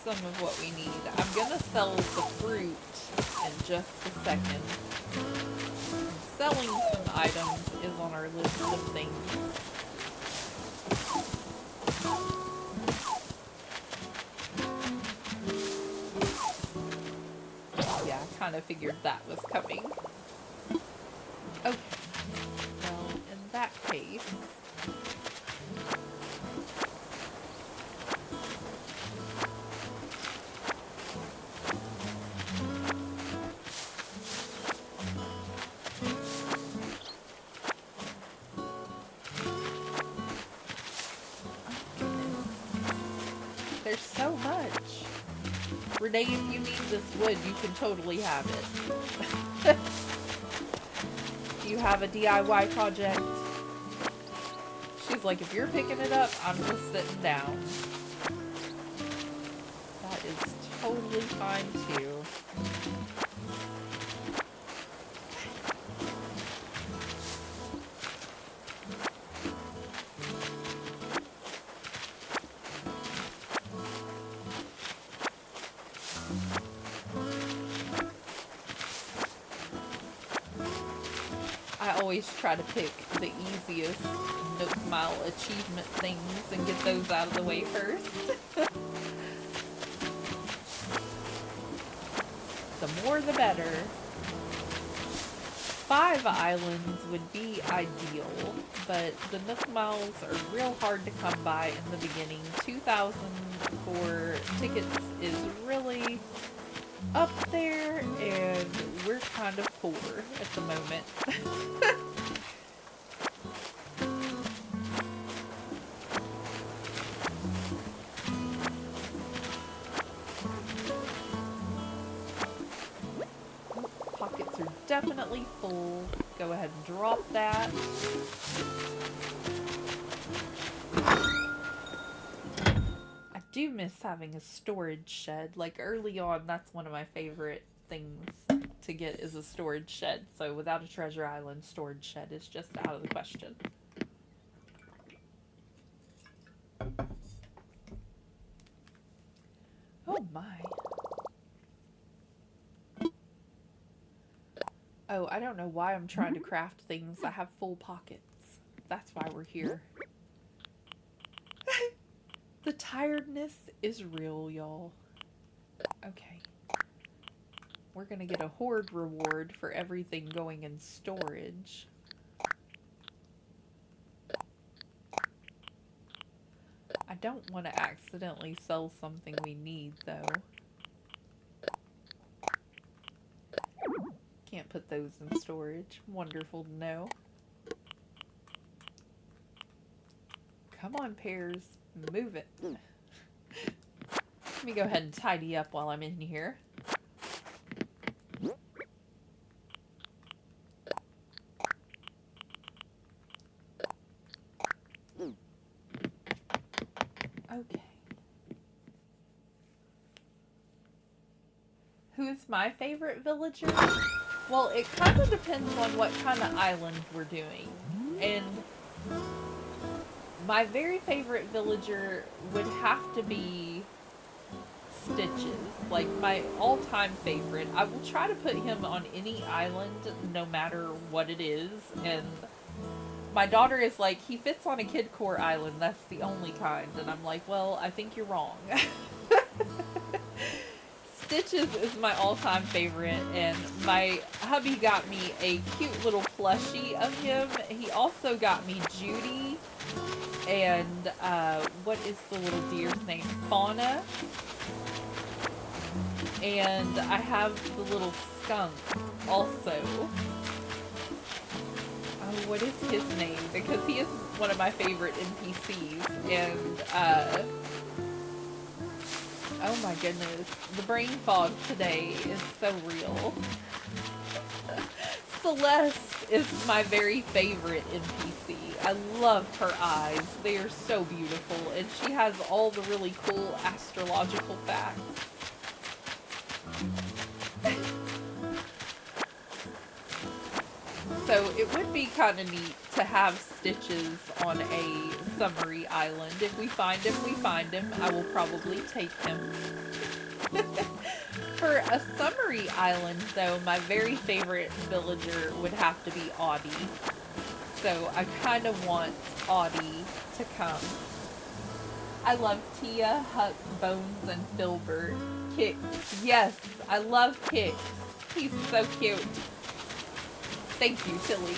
some of what we need. I'm gonna sell the fruit in just a second. selling some items is on our list of things. Yeah, I kind of figured that was coming. Okay. Well, in that case... There's so much. Renee, if you need this wood, you can totally have it. You have a DIY project. She's like, if you're picking it up, I'm just sitting down. That is totally fine too. I always try to pick the easiest Nook Mile achievement things and get those out of the way first. The more the better. 5 islands would be ideal, but the Nook Miles are real hard to come by in the beginning. 2,000 for tickets is really up there, and we're kind of poor at the moment. Pockets are definitely full. Go ahead and drop that. I do miss having a storage shed. Like early on, that's one of my favorite things to get is a storage shed. So without a treasure island, storage shed is just out of the question. Oh my. Oh, I don't know why I'm trying to craft things that have full pockets. That's why we're here. The tiredness is real, y'all. Okay. We're gonna get a hoard reward for everything going in storage. I don't want to accidentally sell something we need, though. Can't put those in storage. Wonderful to know. Come on, pears. Move it. Let me go ahead and tidy up while I'm in here. Okay. Who's my favorite villager? Well, it kind of depends on what kind of island we're doing. And my very favorite villager would have to be Stitches. Like, my all-time favorite. I will try to put him on any island, no matter what it is. And my daughter is like, he fits on a Kid Core island. That's the only kind. And I'm like, well, I think you're wrong. Stitches is my all-time favorite, and my hubby got me a cute little plushie of him. He also got me Judy, and what is the little deer's name? Fauna. And I have the little skunk also. Oh, what is his name? Because he is one of my favorite NPCs, and oh my goodness, the brain fog today is so real. Celeste is my very favorite NPC. I love her eyes. They are so beautiful, and she has all the really cool astrological facts. So it would be kind of neat to have Stitches on a summery island. If we find him, we find him. I will probably take him. For a summery island, though, my very favorite villager would have to be Audie. So I kind of want Audie to come. I love Tia, Huck, Bones, and Filbert. Kix. Yes, I love Kix. He's so cute. Thank you, Tilly.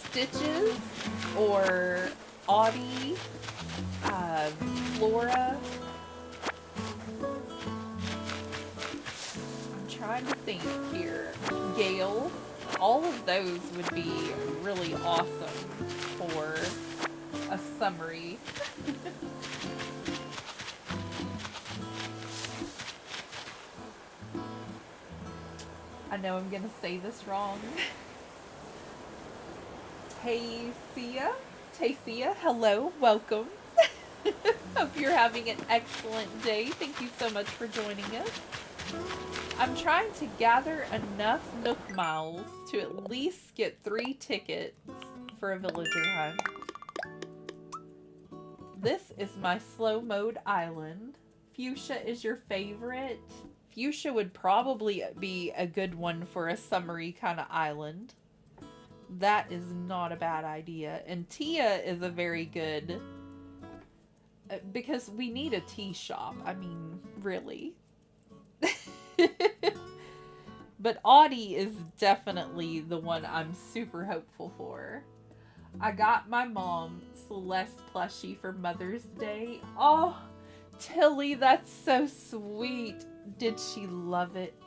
Stitches or Audie, Flora. I'm trying to think here. Gale. All of those would be really awesome for a summary. I know I'm gonna say this wrong. Tasia, hello, welcome. Hope you're having an excellent day. Thank you so much for joining us. I'm trying to gather enough Nook Miles to at least get 3 tickets for a villager hunt. This is my slow mode island. Fuchsia is your favorite. Fuchsia would probably be a good one for a summery kind of island. That is not a bad idea. And Tia is a very good... because we need a tea shop. I mean, really. But Audie is definitely the one I'm super hopeful for. I got my mom Celeste plushie for Mother's Day. Oh, Tilly, that's so sweet. Did she love it?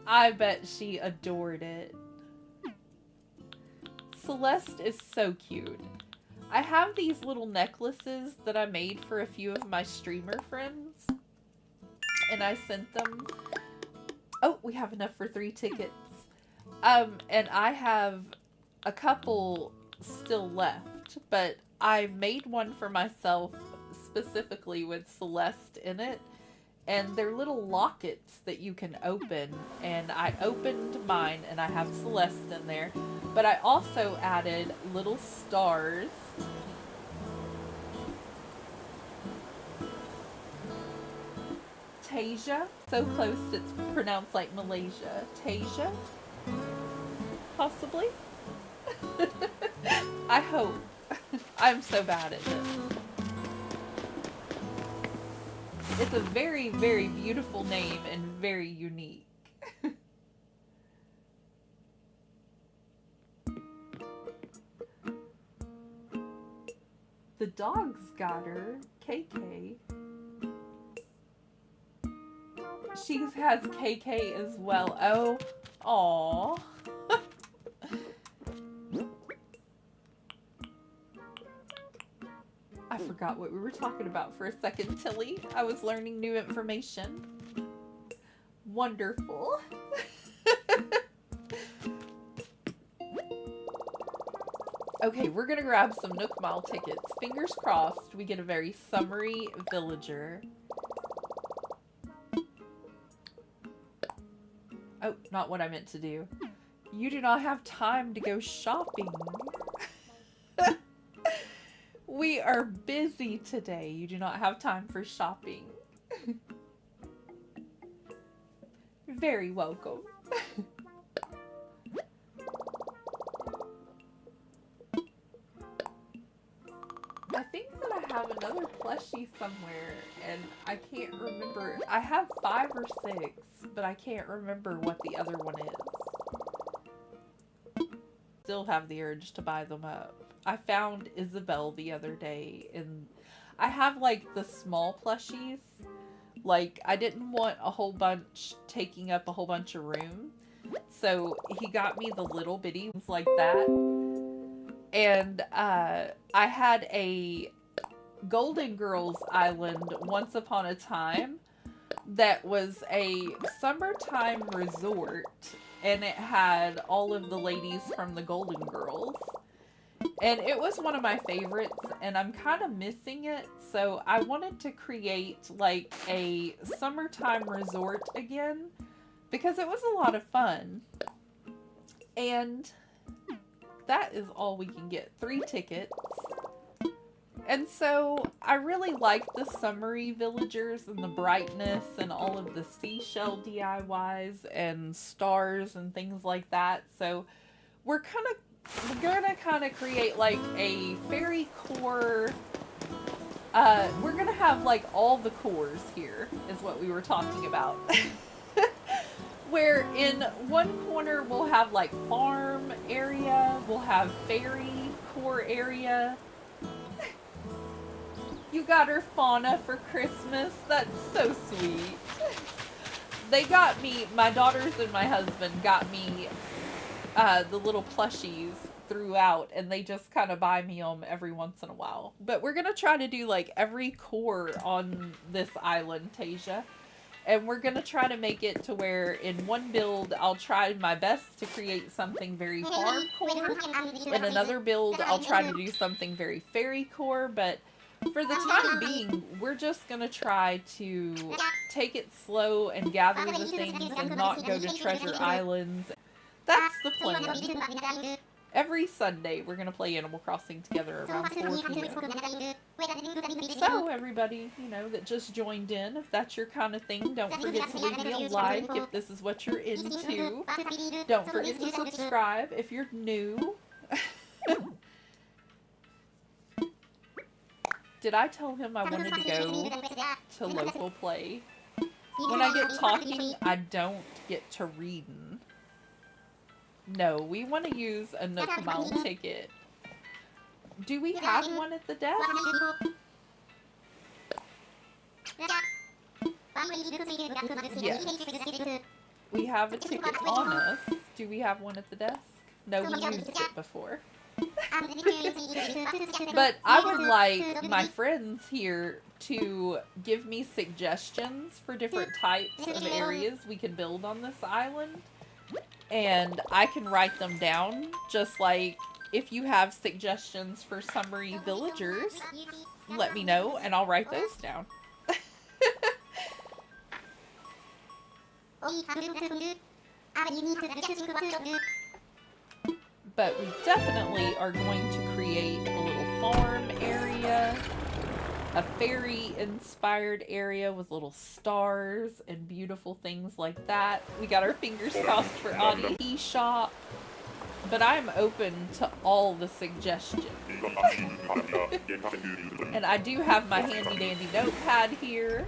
I bet she adored it. Celeste is so cute. I have these little necklaces that I made for a few of my streamer friends. And I sent them. Oh, we have enough for 3 tickets. And I have a couple still left. But I made one for myself specifically with Celeste in it. And they're little lockets that you can open. And I opened mine and I have Celeste in there. But I also added little stars. Tasia. So close it's pronounced like Malaysia. Tasia? Possibly? I hope. I'm so bad at this. It's a very, very beautiful name and very unique. The dog's got her, KK. She has KK as well. Oh, aww. I forgot what we were talking about for a second, Tilly. I was learning new information. Wonderful. Okay, we're gonna grab some Nook Mile tickets. Fingers crossed we get a very summery villager. Oh, not what I meant to do. You do not have time to go shopping. We are busy today. You do not have time for shopping. Very welcome. I think that I have another plushie somewhere, and I can't remember. I have 5 or 6, but I can't remember what the other one is. Still have the urge to buy them up. I found Isabel the other day, and I have like the small plushies. Like, I didn't want a whole bunch taking up a whole bunch of room, so he got me the little bitty ones like that. And I had a Golden Girls island once upon a time that was a summertime resort, and it had all of the ladies from the Golden Girls. And it was one of my favorites, and I'm kind of missing it, so I wanted to create like a summertime resort again, because it was a lot of fun. And that is all we can get. 3 tickets. And so I really like the summery villagers and the brightness and all of the seashell DIYs and stars and things like that. So we're gonna kind of create like a fairy core. We're gonna have like all the cores here is what we were talking about. Where in one corner we'll have like farm area, we'll have fairy core area. You got her fauna for Christmas. That's so sweet. They got me, my daughters and my husband got me the little plushies throughout, and they just kind of buy me them every once in a while. But we're going to try to do like every core on this island, Tasia. And we're going to try to make it to where in one build, I'll try my best to create something very farm core. In another build, I'll try to do something very fairy core. But for the time being, we're just going to try to take it slow and gather the things and not go to treasure islands. That's the plan. Every Sunday, we're going to play Animal Crossing together around 4 p.m. So, everybody, you know, that just joined in, if that's your kind of thing, don't forget to leave me a like if this is what you're into. Don't forget to subscribe if you're new. Did I tell him I wanted to go to local play? When I get talking, I don't get to reading. No, we want to use a Nook Mile ticket. Do we have one at the desk? Yes. We have a ticket on us. Do we have one at the desk? No, we used it before. But I would like my friends here to give me suggestions for different types of areas we can build on this island. And I can write them down, just like if you have suggestions for summery villagers, let me know and I'll write those down. But we definitely are going to create a little farm area, a fairy-inspired area with little stars and beautiful things like that. We got our fingers crossed for Audie Shop, but I'm open to all the suggestions. And I do have my handy-dandy notepad here,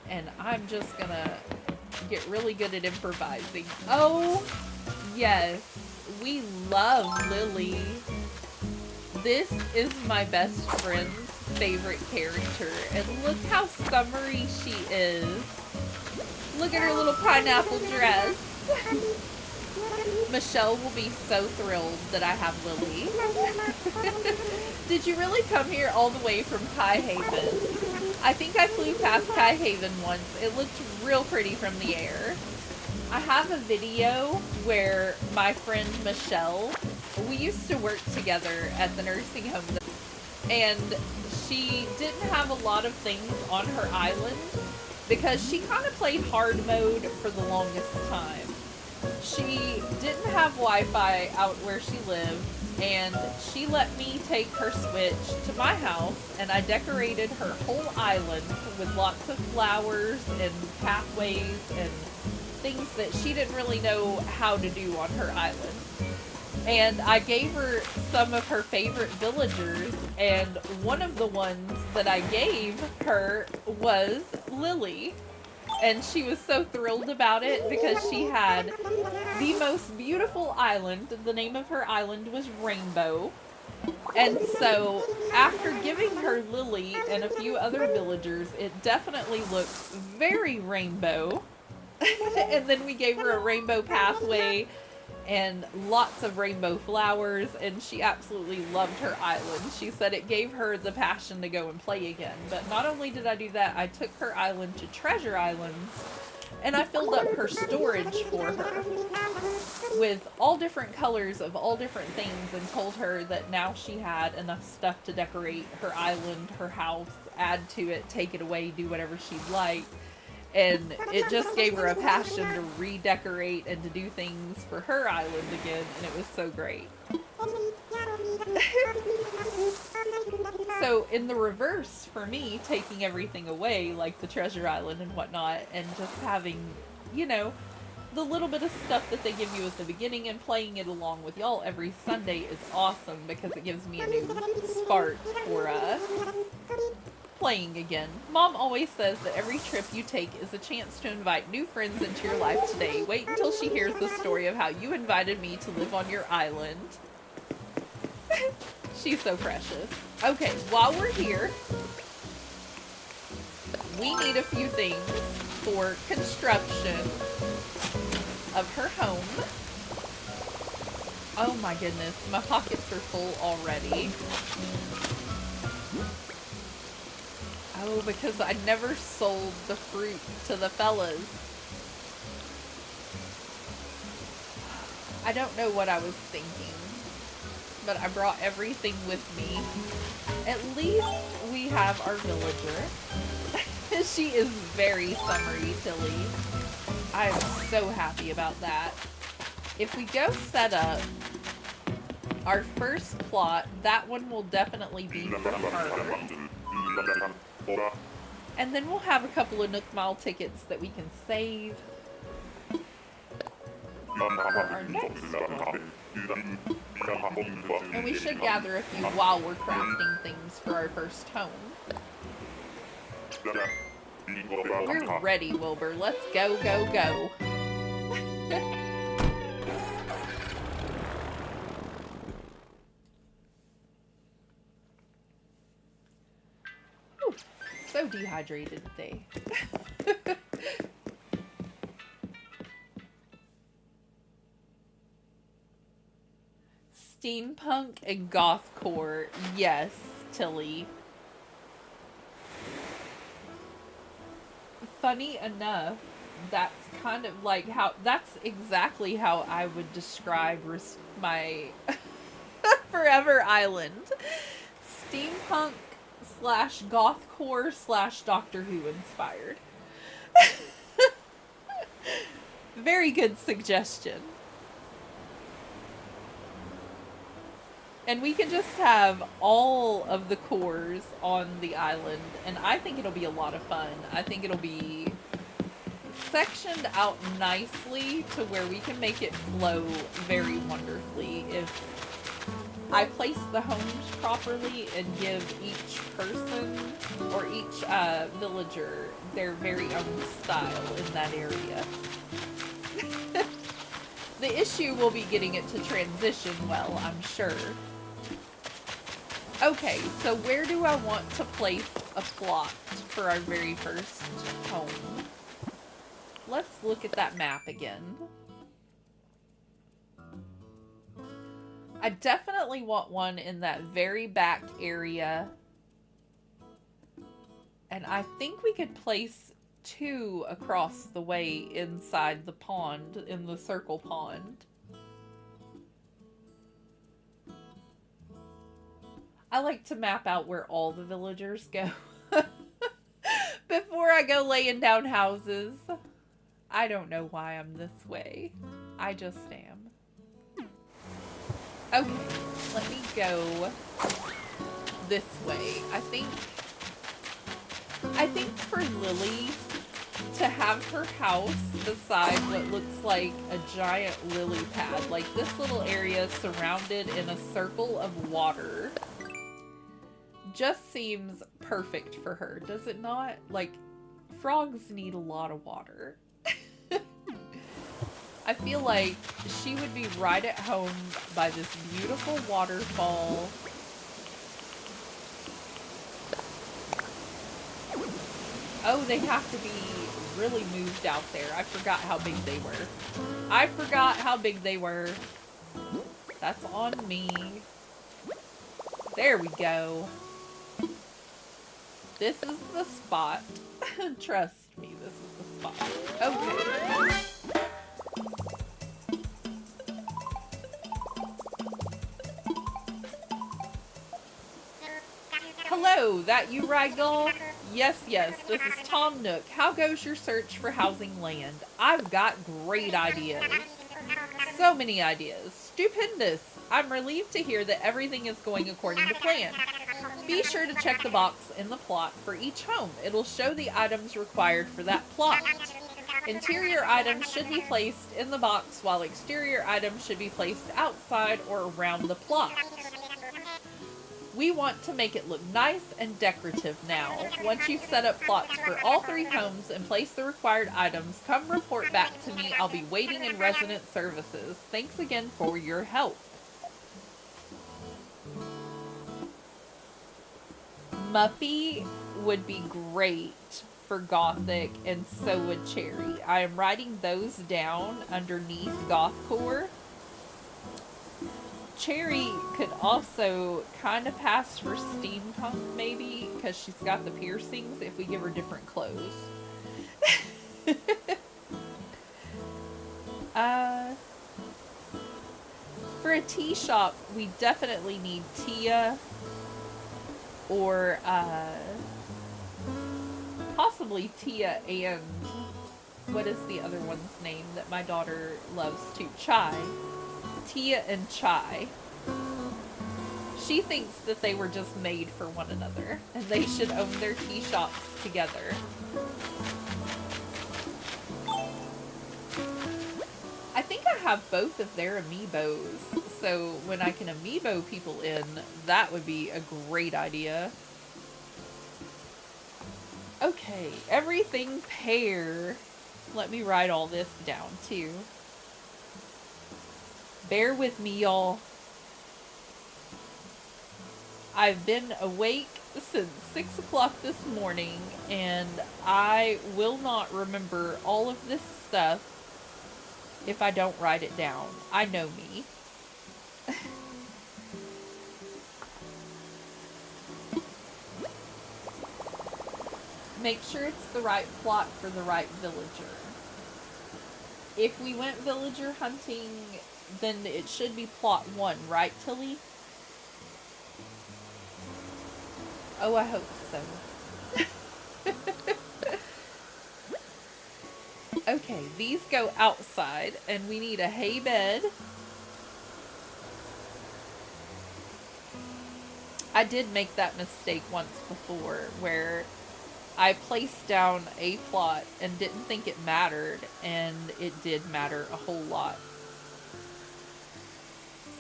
and I'm just gonna get really good at improvising. Oh, yes, we love Lily. This is my best friend's favorite character, and look how summery she is. Look at her little pineapple dress. Michelle will be so thrilled that I have Lily. Did you really come here all the way from Kai Haven? I think I flew past Kai Haven once. It looked real pretty from the air. I have a video where my friend Michelle, we used to work together at the nursing home, and she didn't have a lot of things on her island because she kind of played hard mode for the longest time. She didn't have Wi-Fi out where she lived, and she let me take her Switch to my house, and I decorated her whole island with lots of flowers and pathways and things that she didn't really know how to do on her island. And I gave her some of her favorite villagers, and one of the ones that I gave her was Lily. And she was so thrilled about it because she had the most beautiful island. The name of her island was Rainbow. And so after giving her Lily and a few other villagers, it definitely looked very rainbow. And then we gave her a rainbow pathway and lots of rainbow flowers, and she absolutely loved her island. She said it gave her the passion to go and play again. But not only did I do that, I took her island to Treasure Islands, and I filled up her storage for her with all different colors of all different things, and told her that now she had enough stuff to decorate her island, her house, add to it, take it away, do whatever she'd like. And it just gave her a passion to redecorate and to do things for her island again, and it was so great. So in the reverse for me, taking everything away, like the treasure island and whatnot, and just having, you know, the little bit of stuff that they give you at the beginning and playing it along with y'all every Sunday is awesome because it gives me a new spark for playing again. Mom always says that every trip you take is a chance to invite new friends into your life today. Wait until she hears the story of how you invited me to live on your island. She's so precious. Okay, while we're here, we need a few things for construction of her home. Oh my goodness, my pockets are full already. Oh, because I never sold the fruit to the fellas. I don't know what I was thinking, but I brought everything with me. At least we have our villager. She is very summery, Tilly. I am so happy about that. If we go set up our first plot, that one will definitely be for her. And then we'll have a couple of Nook Mile tickets that we can save for our next one. And we should gather a few while we're crafting things for our first home. We're ready, Wilbur. Let's go, go, go. Whew, so dehydrated today. Steampunk and gothcore. Yes, Tilly. Funny enough, that's kind of like how, that's exactly how I would describe my forever island. Steampunk slash gothcore slash Doctor Who inspired. Very good suggestion. And we can just have all of the cores on the island, and I think it'll be a lot of fun. I think it'll be sectioned out nicely to where we can make it flow very wonderfully if I place the homes properly and give each person or each villager their very own style in that area. The issue will be getting it to transition well, I'm sure. Okay, so where do I want to place a plot for our very first home? Let's look at that map again. I definitely want one in that very back area. And I think we could place 2 across the way inside the pond, in the circle pond. I like to map out where all the villagers go before I go laying down houses. I don't know why I'm this way. I just am. Okay, let me go this way. I think for Lily to have her house beside what looks like a giant lily pad, like this little area surrounded in a circle of water, just seems perfect for her, does it not? Like, frogs need a lot of water. I feel like she would be right at home by this beautiful waterfall. Oh, they have to be really moved out there. I forgot how big they were. I forgot how big they were. That's on me. There we go. This is the spot. Trust me, this is the spot. Okay. Hello, that you, Ragdoll? Yes, yes, this is Tom Nook. How goes your search for housing land? I've got great ideas. So many ideas. Stupendous. I'm relieved to hear that everything is going according to plan. Be sure to check the box in the plot for each home. It'll show the items required for that plot. Interior items should be placed in the box, while exterior items should be placed outside or around the plot. We want to make it look nice and decorative now. Once you've set up plots for all 3 homes and placed the required items, come report back to me. I'll be waiting in resident services. Thanks again for your help. Muffy would be great for Gothic, and so would Cherry. I am writing those down underneath Gothcore. Cherry could also kind of pass for steampunk, maybe, because she's got the piercings if we give her different clothes. For a tea shop, we definitely need Tia or possibly Tia and what is the other one's name that my daughter loves too? Chai. Tia and Chai. She thinks that they were just made for one another and they should own their tea shops together. I think I have both of their amiibos, so when I can amiibo people in, that would be a great idea. Okay, everything pair. Let me write all this down too. Bear with me, y'all. I've been awake since 6 o'clock this morning, and I will not remember all of this stuff if I don't write it down. I know me. Make sure it's the right plot for the right villager. If we went villager hunting, then it should be plot 1, right, Tilly? Oh, I hope so. Okay, these go outside, and we need a hay bed. I did make that mistake once before, where I placed down a plot and didn't think it mattered, and it did matter a whole lot.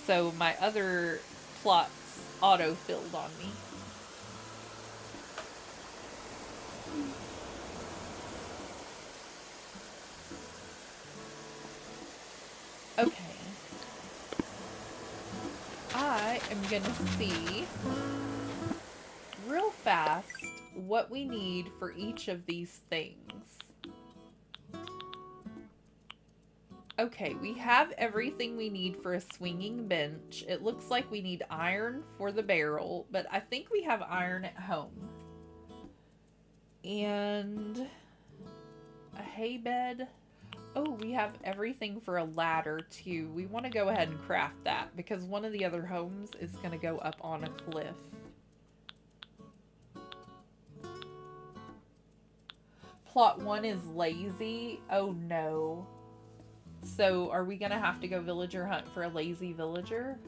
So my other plots auto-filled on me. Okay. I am gonna see real fast what we need for each of these things. Okay, we have everything we need for a swinging bench. It looks like we need iron for the barrel, but I think we have iron at home. And a hay bed. Oh, we have everything for a ladder too. We want to go ahead and craft that because one of the other homes is going to go up on a cliff. Plot 1 is lazy. Oh no. So are we going to have to go villager hunt for a lazy villager?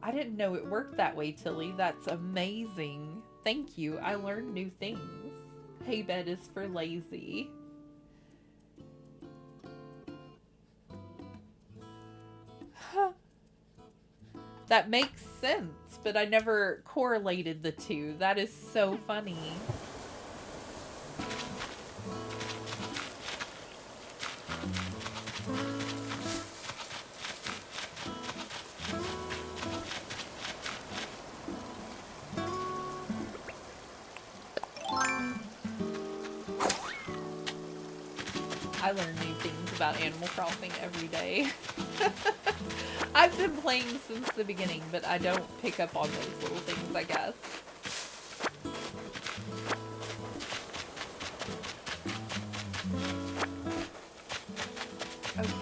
I didn't know it worked that way, Tilly. That's amazing. Thank you. I learned new things. Hay bed is for lazy. That makes sense, but I never correlated the two. That is so funny. I learn new things about Animal Crossing every day. I've been playing since the beginning, but I don't pick up on those little things, I guess. Okay,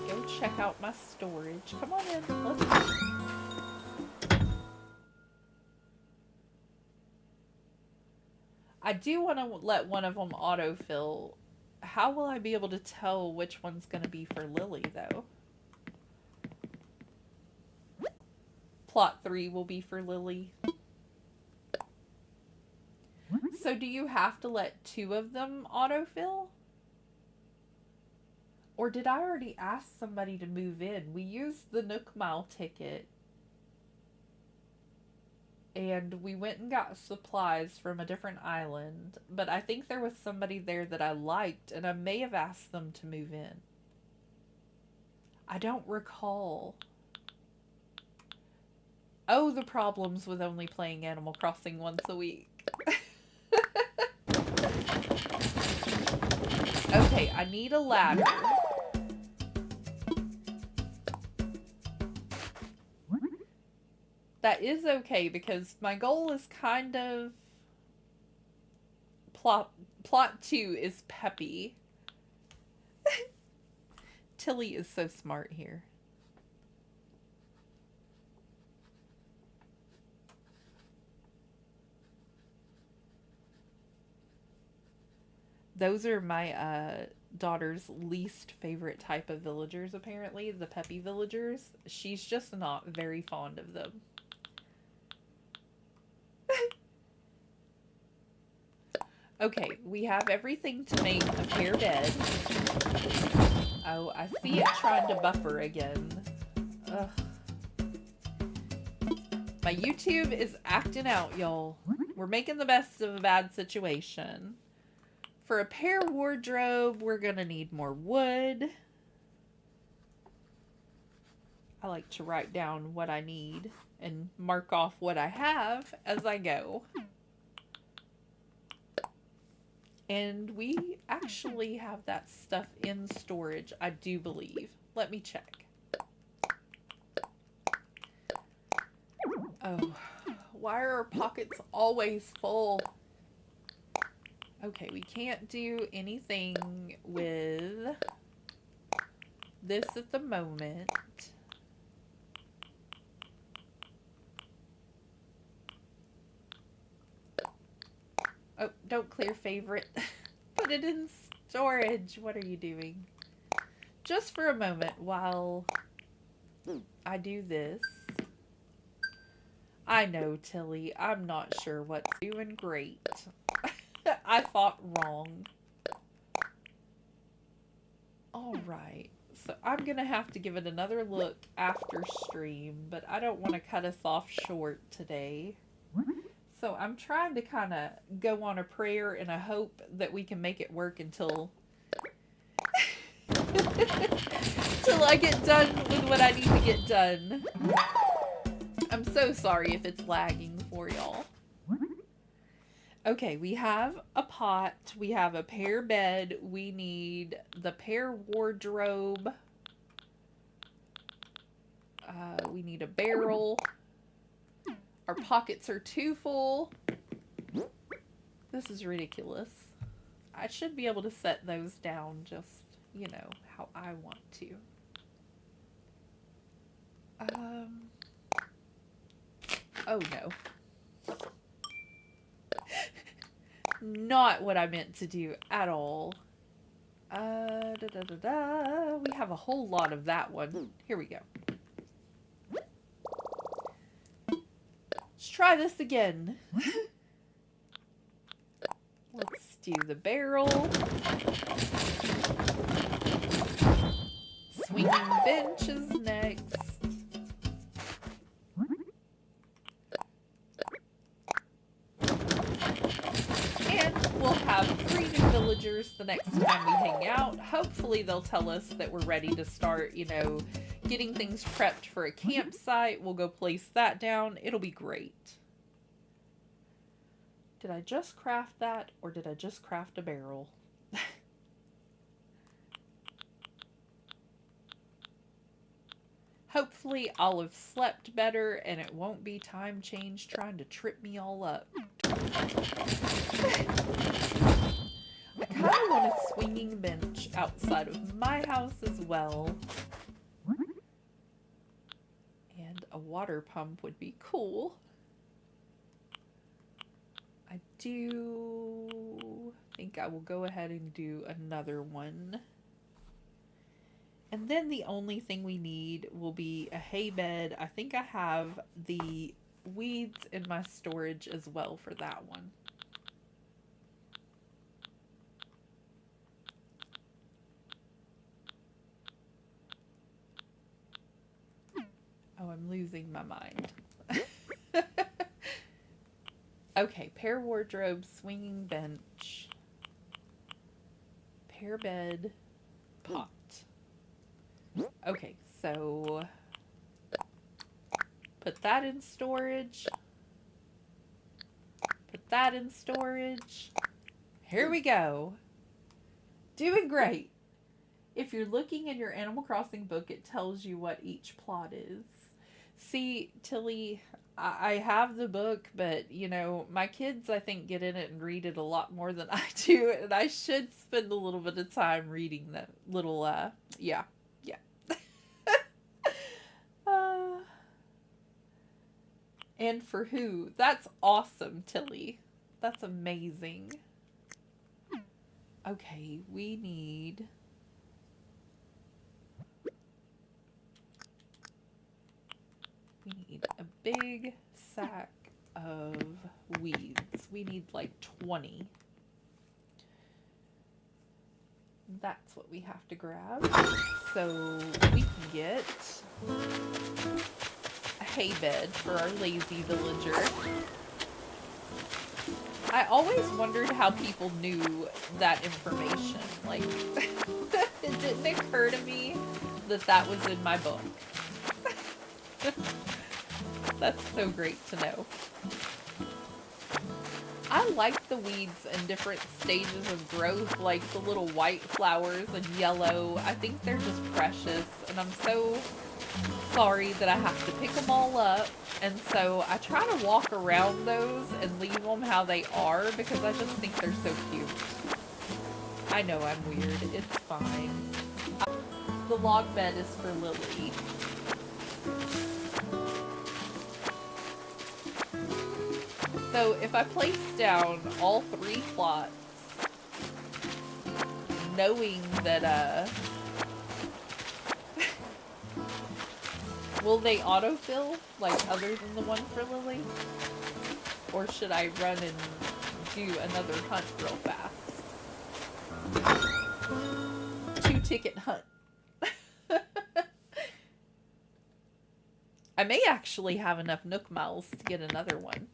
go check out my storage. Come on in, let's go. I do want to let one of them autofill. How will I be able to tell which one's going to be for Lily, though? Plot 3 will be for Lily. So do you have to let 2 of them autofill? Or did I already ask somebody to move in? We used the Nook Mile ticket. And we went and got supplies from a different island. But I think there was somebody there that I liked, and I may have asked them to move in. I don't recall. Oh, the problems with only playing Animal Crossing once a week. Okay, I need a ladder. That is okay, because my goal is kind of... Plot 2 is peppy. Tilly is so smart here. Those are my daughter's least favorite type of villagers, apparently. The peppy villagers. She's just not very fond of them. Okay, we have everything to make a pair bed. Oh, I see it trying to buffer again. Ugh. My YouTube is acting out, y'all. We're making the best of a bad situation. For a pair wardrobe, we're gonna need more wood. I like to write down what I need and mark off what I have as I go. And we actually have that stuff in storage, I do believe. Let me check. Oh, why are our pockets always full? Okay, we can't do anything with this at the moment. Oh, don't clear favorite. Put it in storage. What are you doing? Just for a moment while I do this. I know, Tilly. I'm not sure what's doing great. I thought wrong. Alright. So I'm going to have to give it another look after stream, but I don't want to cut us off short today. So I'm trying to kind of go on a prayer and a hope that we can make it work until I get done with what I need to get done. I'm so sorry if it's lagging for y'all. Okay, we have a pot, we have a pair bed, we need the pair wardrobe, we need a barrel. Our pockets are too full. This is ridiculous. I should be able to set those down just, you know, how I want to. Oh no. Not what I meant to do at all. We have a whole lot of that one. Here we go. Let's try this again. Let's do the barrel. Swinging bench is next. And we'll have 3 new villagers the next time we hang out. Hopefully they'll tell us that we're ready to start, you know, getting things prepped for a campsite. We'll go place that down. It'll be great. Did I just craft that, or did I just craft a barrel? Hopefully I'll have slept better and it won't be time change trying to trip me all up. I kind of want a swinging bench outside of my house as well. And a water pump would be cool. I do... think I will go ahead and do another one. And then the only thing we need will be a hay bed. I think I have the weeds in my storage as well for that one. Oh, I'm losing my mind. Okay, pair wardrobe, swinging bench, pair bed, pot. Okay, so put that in storage. Put that in storage. Here we go. Doing great. If you're looking in your Animal Crossing book, it tells you what each plot is. See, Tilly, I have the book, but, you know, my kids, I think, get in it and read it a lot more than I do, and I should spend a little bit of time reading the little, yeah. And for who? That's awesome, Tilly. That's amazing. Okay, we need... a big sack of weeds. We need like 20. That's what we have to grab. So we can get a hay bed for our lazy villager. I always wondered how people knew that information. Like, it didn't occur to me that that was in my book. That's so great to know. I like the weeds in different stages of growth, like the little white flowers and yellow. I think they're just precious, and I'm so sorry that I have to pick them all up. And so I try to walk around those and leave them how they are because I just think they're so cute. I know I'm weird. It's fine. The log bed is for Lily. So if I place down all 3 plots, knowing that, will they autofill, like, other than the one for Lily? Or should I run and do another hunt real fast? 2-ticket hunt. I may actually have enough Nook Miles to get another one.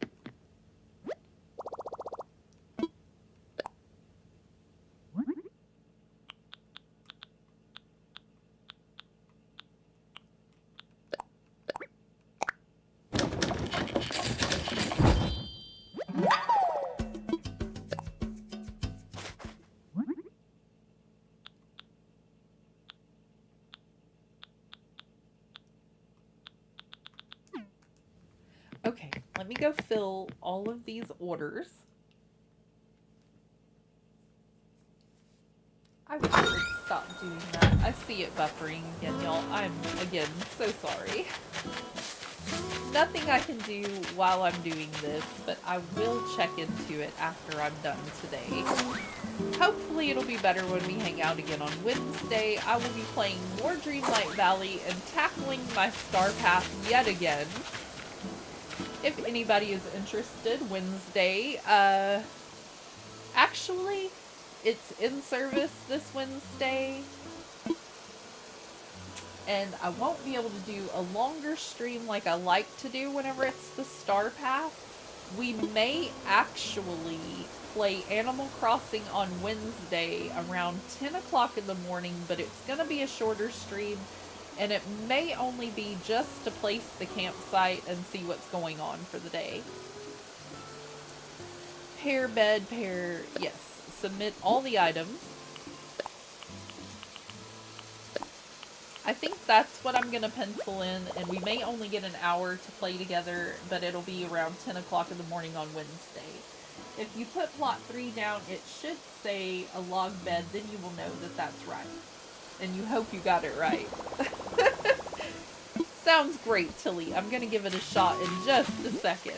Okay, let me go fill all of these orders. I wish I would stop doing that. I see it buffering again, y'all. I'm, again, so sorry. Nothing I can do while I'm doing this, but I will check into it after I'm done today. Hopefully it'll be better when we hang out again on Wednesday. I will be playing more Dreamlight Valley and tackling my star path yet again. If anybody is interested, Wednesday, actually, it's in service this Wednesday, and I won't be able to do a longer stream like I like to do whenever it's the star path. We may actually play Animal Crossing on Wednesday around 10 o'clock in the morning, but it's going to be a shorter stream. And it may only be just to place the campsite and see what's going on for the day. Pair, bed, pair, yes. Submit all the items. I think that's what I'm going to pencil in, and we may only get an hour to play together, but it'll be around 10 o'clock in the morning on Wednesday. If you put plot 3 down, it should say a log bed, then you will know that that's right. And you hope you got it right. Sounds great, Tilly. I'm going to give it a shot in just a second.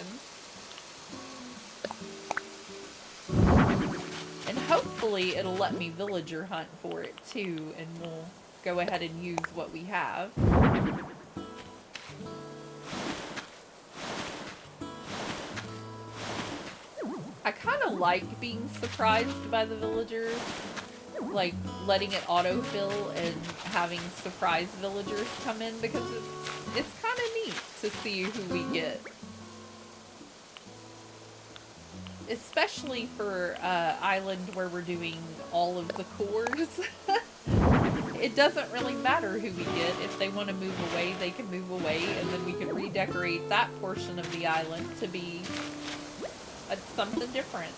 And hopefully it'll let me villager hunt for it too, and we'll go ahead and use what we have. I kind of like being surprised by the villagers, like letting it autofill and having surprise villagers come in, because it's kind of neat to see who we get. Especially for island where we're doing all of the cores. It doesn't really matter who we get. If they want to move away, they can move away, and then we can redecorate that portion of the island to be something different.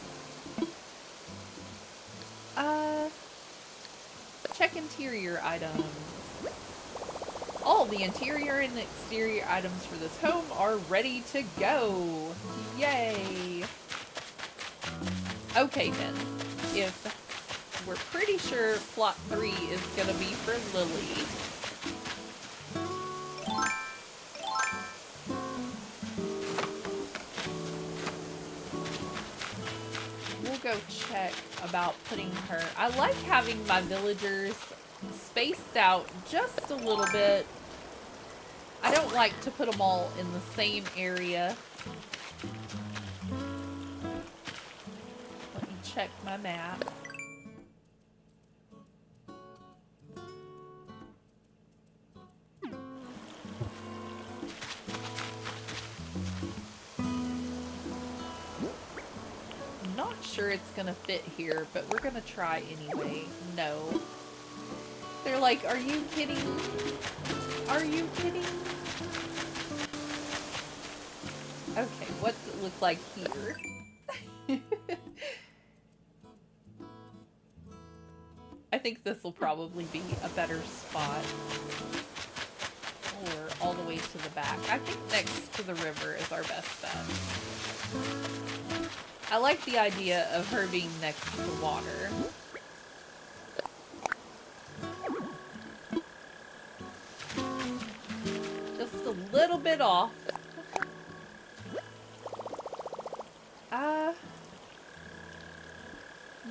Check interior items. All the interior and exterior items for this home are ready to go. Yay! Okay then, if we're pretty sure plot 3 is gonna be for Lily. We'll go check about putting her. I like having my villagers spaced out just a little bit. I don't like to put them all in the same area. Check my map. I'm not sure it's gonna fit here, but we're gonna try anyway. No. They're like, are you kidding? Are you kidding? Okay, what's it look like here? I think this will probably be a better spot. Or all the way to the back. I think next to the river is our best bet. I like the idea of her being next to water. Just a little bit off.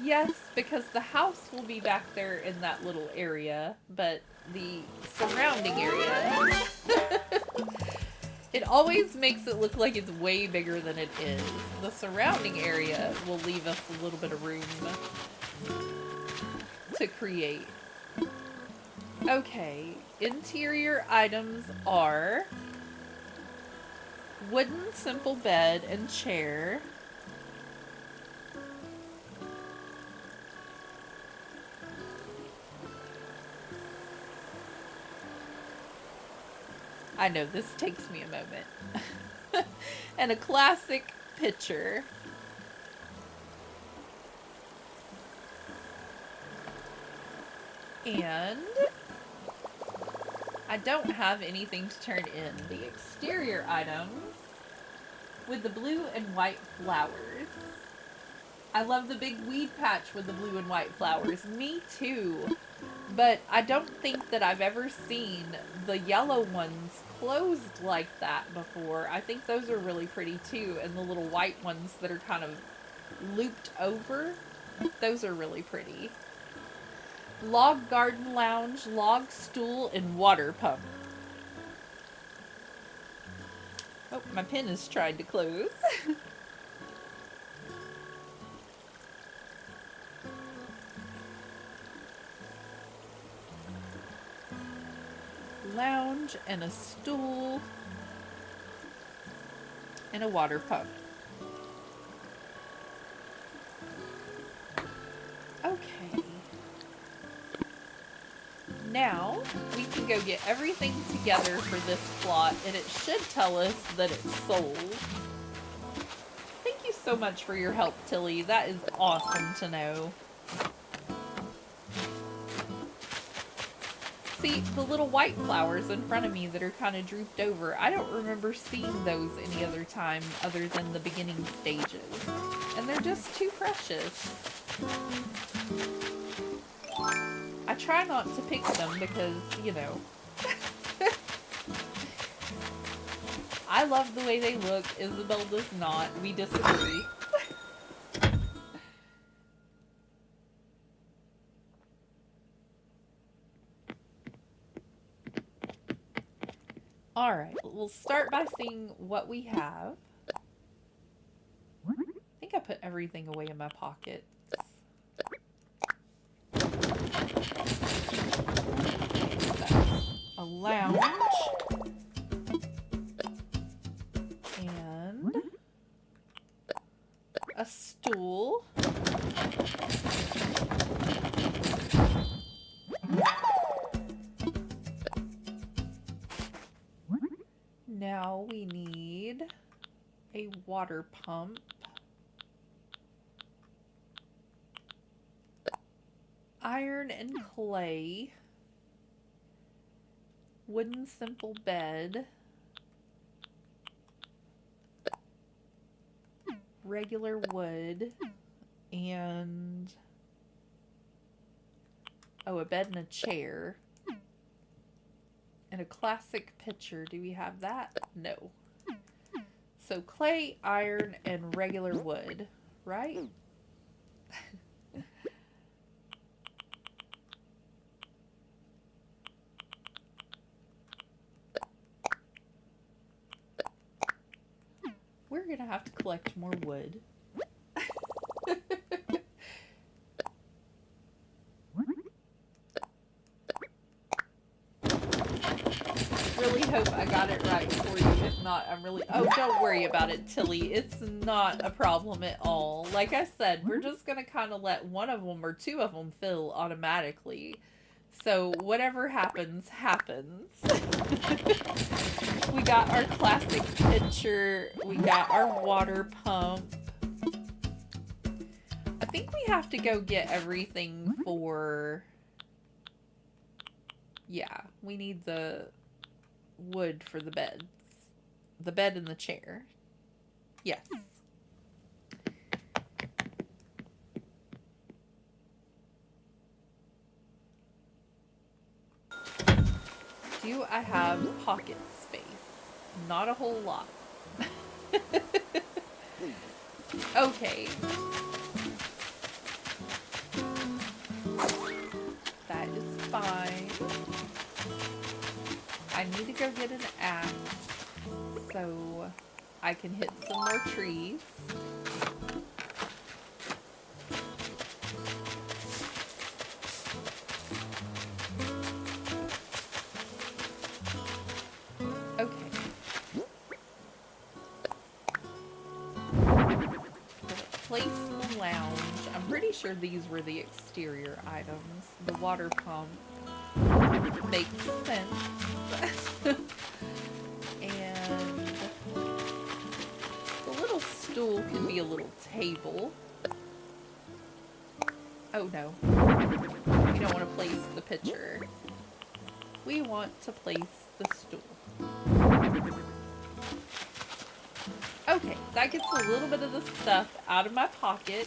Yes, because the house will be back there in that little area, but the surrounding area, it always makes it look like it's way bigger than it is. The surrounding area will leave us a little bit of room to create. Okay, interior items are wooden simple bed and chair. I know, this takes me a moment. And a classic picture. And I don't have anything to turn in. The exterior items with the blue and white flowers. I love the big weed patch with the blue and white flowers. Me too. But I don't think that I've ever seen the yellow ones closed like that before. I think those are really pretty too. And the little white ones that are kind of looped over, those are really pretty. Log garden lounge, log stool, and water pump. Oh, my pen is trying to close. Lounge and a stool and a water pump. Okay. Now we can go get everything together for this plot, and it should tell us that it's sold. Thank you so much for your help, Tilly. That is awesome to know. See, the little white flowers in front of me that are kind of drooped over, I don't remember seeing those any other time other than the beginning stages. And they're just too precious. I try not to pick them because, you know, I love the way they look. Isabel does not. We disagree. Alright, we'll start by seeing what we have. I think I put everything away in my pockets. A lounge. And a stool. Now we need a water pump. Iron and clay. Wooden simple bed. Regular wood. And oh, a bed and a chair. And a classic pitcher. Do we have that? No. So clay, iron, and regular wood, right? We're gonna have to collect more wood. Really hope I got it right for you. If not, I'm really... Oh, don't worry about it, Tilly. It's not a problem at all. Like I said, we're just gonna kind of let one of them or two of them fill automatically. So whatever happens, happens. We got our classic pitcher. We got our water pump. I think we have to go get everything for... Yeah, we need the wood for the beds. The bed and the chair. Yes. Do I have pocket space? Not a whole lot. Okay. That is fine. I need to go get an axe so I can hit some more trees. Okay. Place the lounge. I'm pretty sure these were the exterior items. The water pump makes sense. And the little stool can be a little table. Oh no. We don't want to place the pitcher. We want to place the stool. Okay, that gets a little bit of the stuff out of my pocket.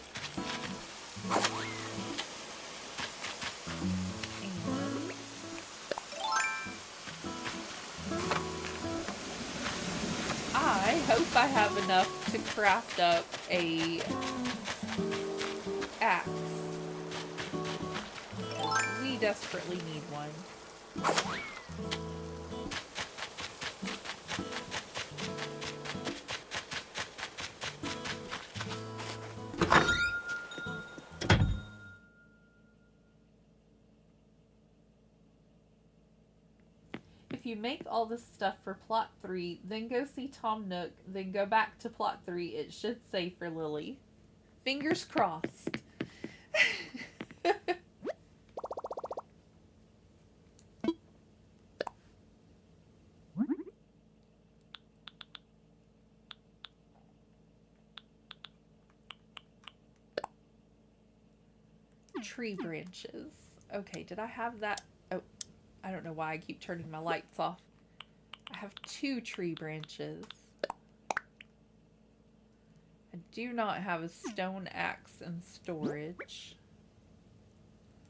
I hope I have enough to craft up a axe. We desperately need one. If you make all this stuff for plot 3, then go see Tom Nook, then go back to plot 3, it should say for Lily. Fingers crossed. Tree branches. Okay, did I have that? Oh, I don't know why I keep turning my lights off. I have 2 tree branches. I do not have a stone axe in storage.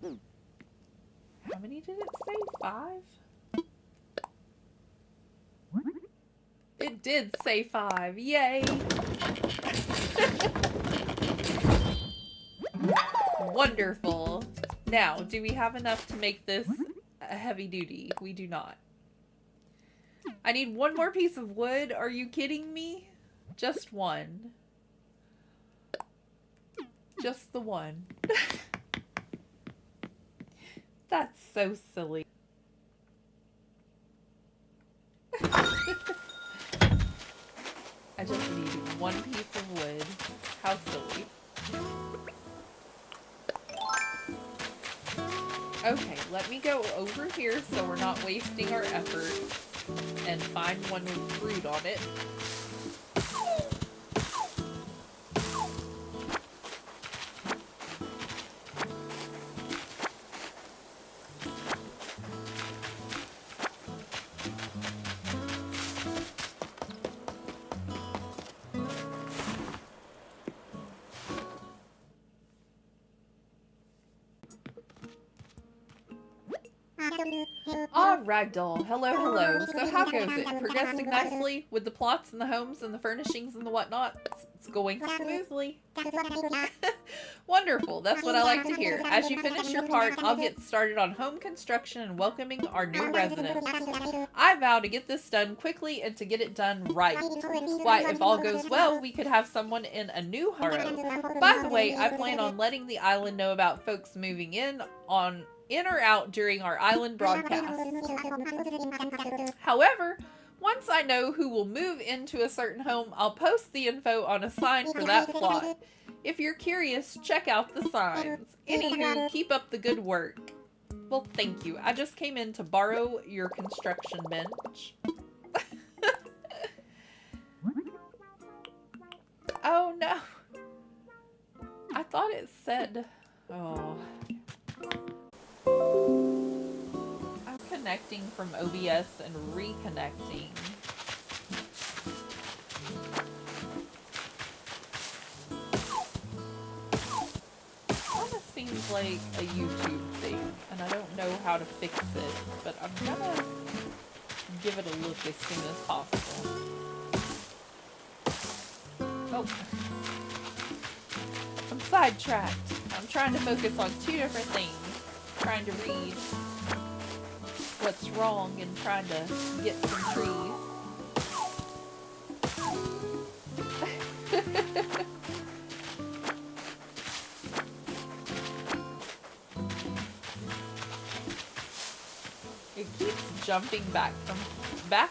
How many did it say? 5? It did say 5. Yay! Wonderful. Now, do we have enough to make this a heavy duty? We do not. I need one more piece of wood. Are you kidding me? Just one. Just the one. That's so silly. I just need one piece of wood. How silly. Okay, let me go over here so we're not wasting our efforts and find one with fruit on it. Ah, Ragdoll. Hello, hello. So how goes it? Progressing nicely with the plots and the homes and the furnishings and the whatnot? It's going smoothly. Wonderful. That's what I like to hear. As you finish your part, I'll get started on home construction and welcoming our new residents. I vow to get this done quickly and to get it done right. Why, if all goes well, we could have someone in a new home. By the way, I plan on letting the island know about folks moving in or out during our island broadcast. However, once I know who will move into a certain home, I'll post the info on a sign for that plot. If you're curious, check out the signs. Anywho, keep up the good work. Well, thank you. I just came in to borrow your construction bench. Oh no. I thought it said... Oh... I'm connecting from OBS and reconnecting. Kinda seems like a YouTube thing, and I don't know how to fix it, but I'm gonna give it a look as soon as possible. Oh. I'm sidetracked. I'm trying to focus on two different things. Trying to read what's wrong and trying to get some trees. It keeps jumping back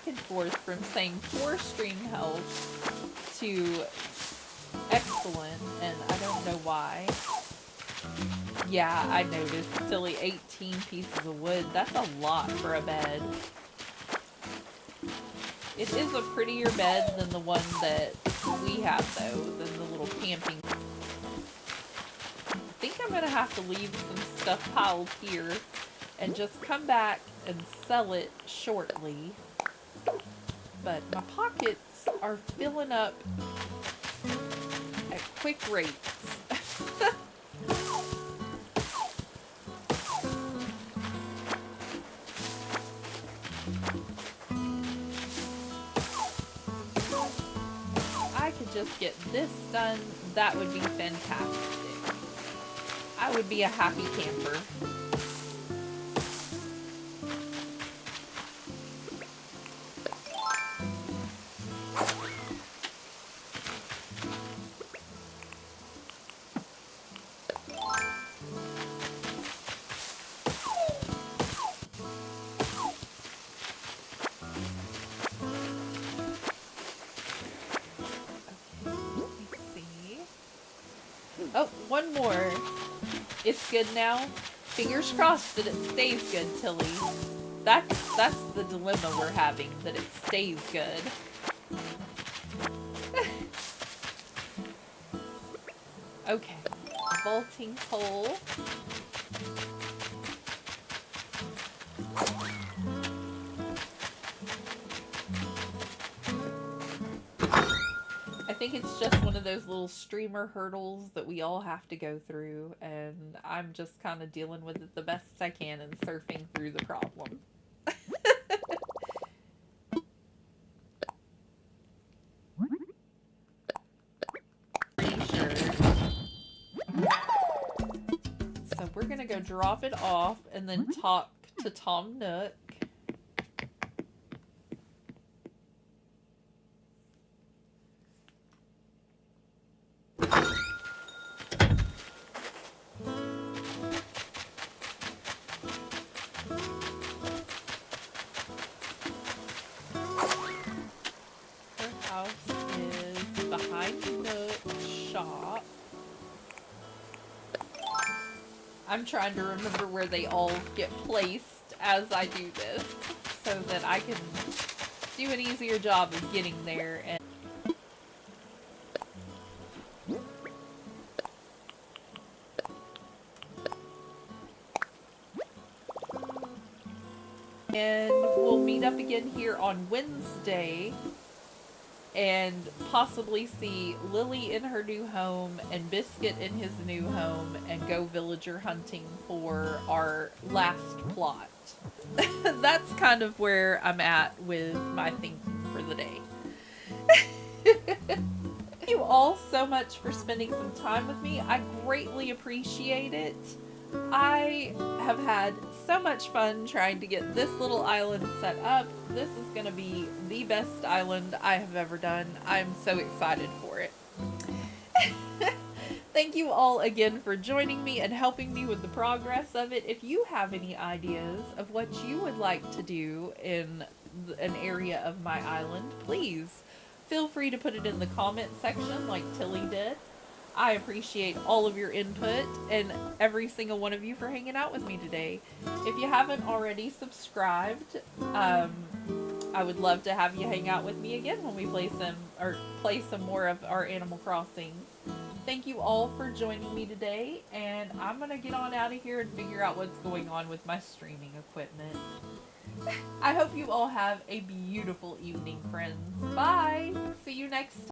and forth from saying 4 string health to excellent, and I don't know why. Yeah, I noticed. Silly 18 pieces of wood. That's a lot for a bed. It is a prettier bed than the one that we have, though, than the little camping. I think I'm gonna have to leave some stuff piled here and just come back and sell it shortly. But my pockets are filling up at quick rates. Just get this done, that would be fantastic. I would be a happy camper. Oh, one more. It's good now. Fingers crossed that it stays good, Tilly. That's the dilemma we're having, that it stays good. Okay. Vaulting pole. I think it's just one of those little streamer hurdles that we all have to go through, and I'm just kind of dealing with it the best I can and surfing through the problem. Sure. So we're gonna go drop it off and then talk to Tom Nook. I'm trying to remember where they all get placed as I do this so that I can do an easier job of getting there. And we'll meet up again here on Wednesday and possibly see Lily in her new home and Biscuit in his new home and go villager hunting for our last plot. That's kind of where I'm at with my thinking for the day. Thank you all so much for spending some time with me. I greatly appreciate it. I have had so much fun trying to get this little island set up. This is going to be the best island I have ever done. I'm so excited for it. Thank you all again for joining me and helping me with the progress of it. If you have any ideas of what you would like to do in an area of my island, please feel free to put it in the comment section like Tilly did. I appreciate all of your input and every single one of you for hanging out with me today. If you haven't already subscribed, I would love to have you hang out with me again when we play some more of our Animal Crossing. Thank you all for joining me today, and I'm gonna get on out of here and figure out what's going on with my streaming equipment. I hope you all have a beautiful evening, friends. Bye! See you next time.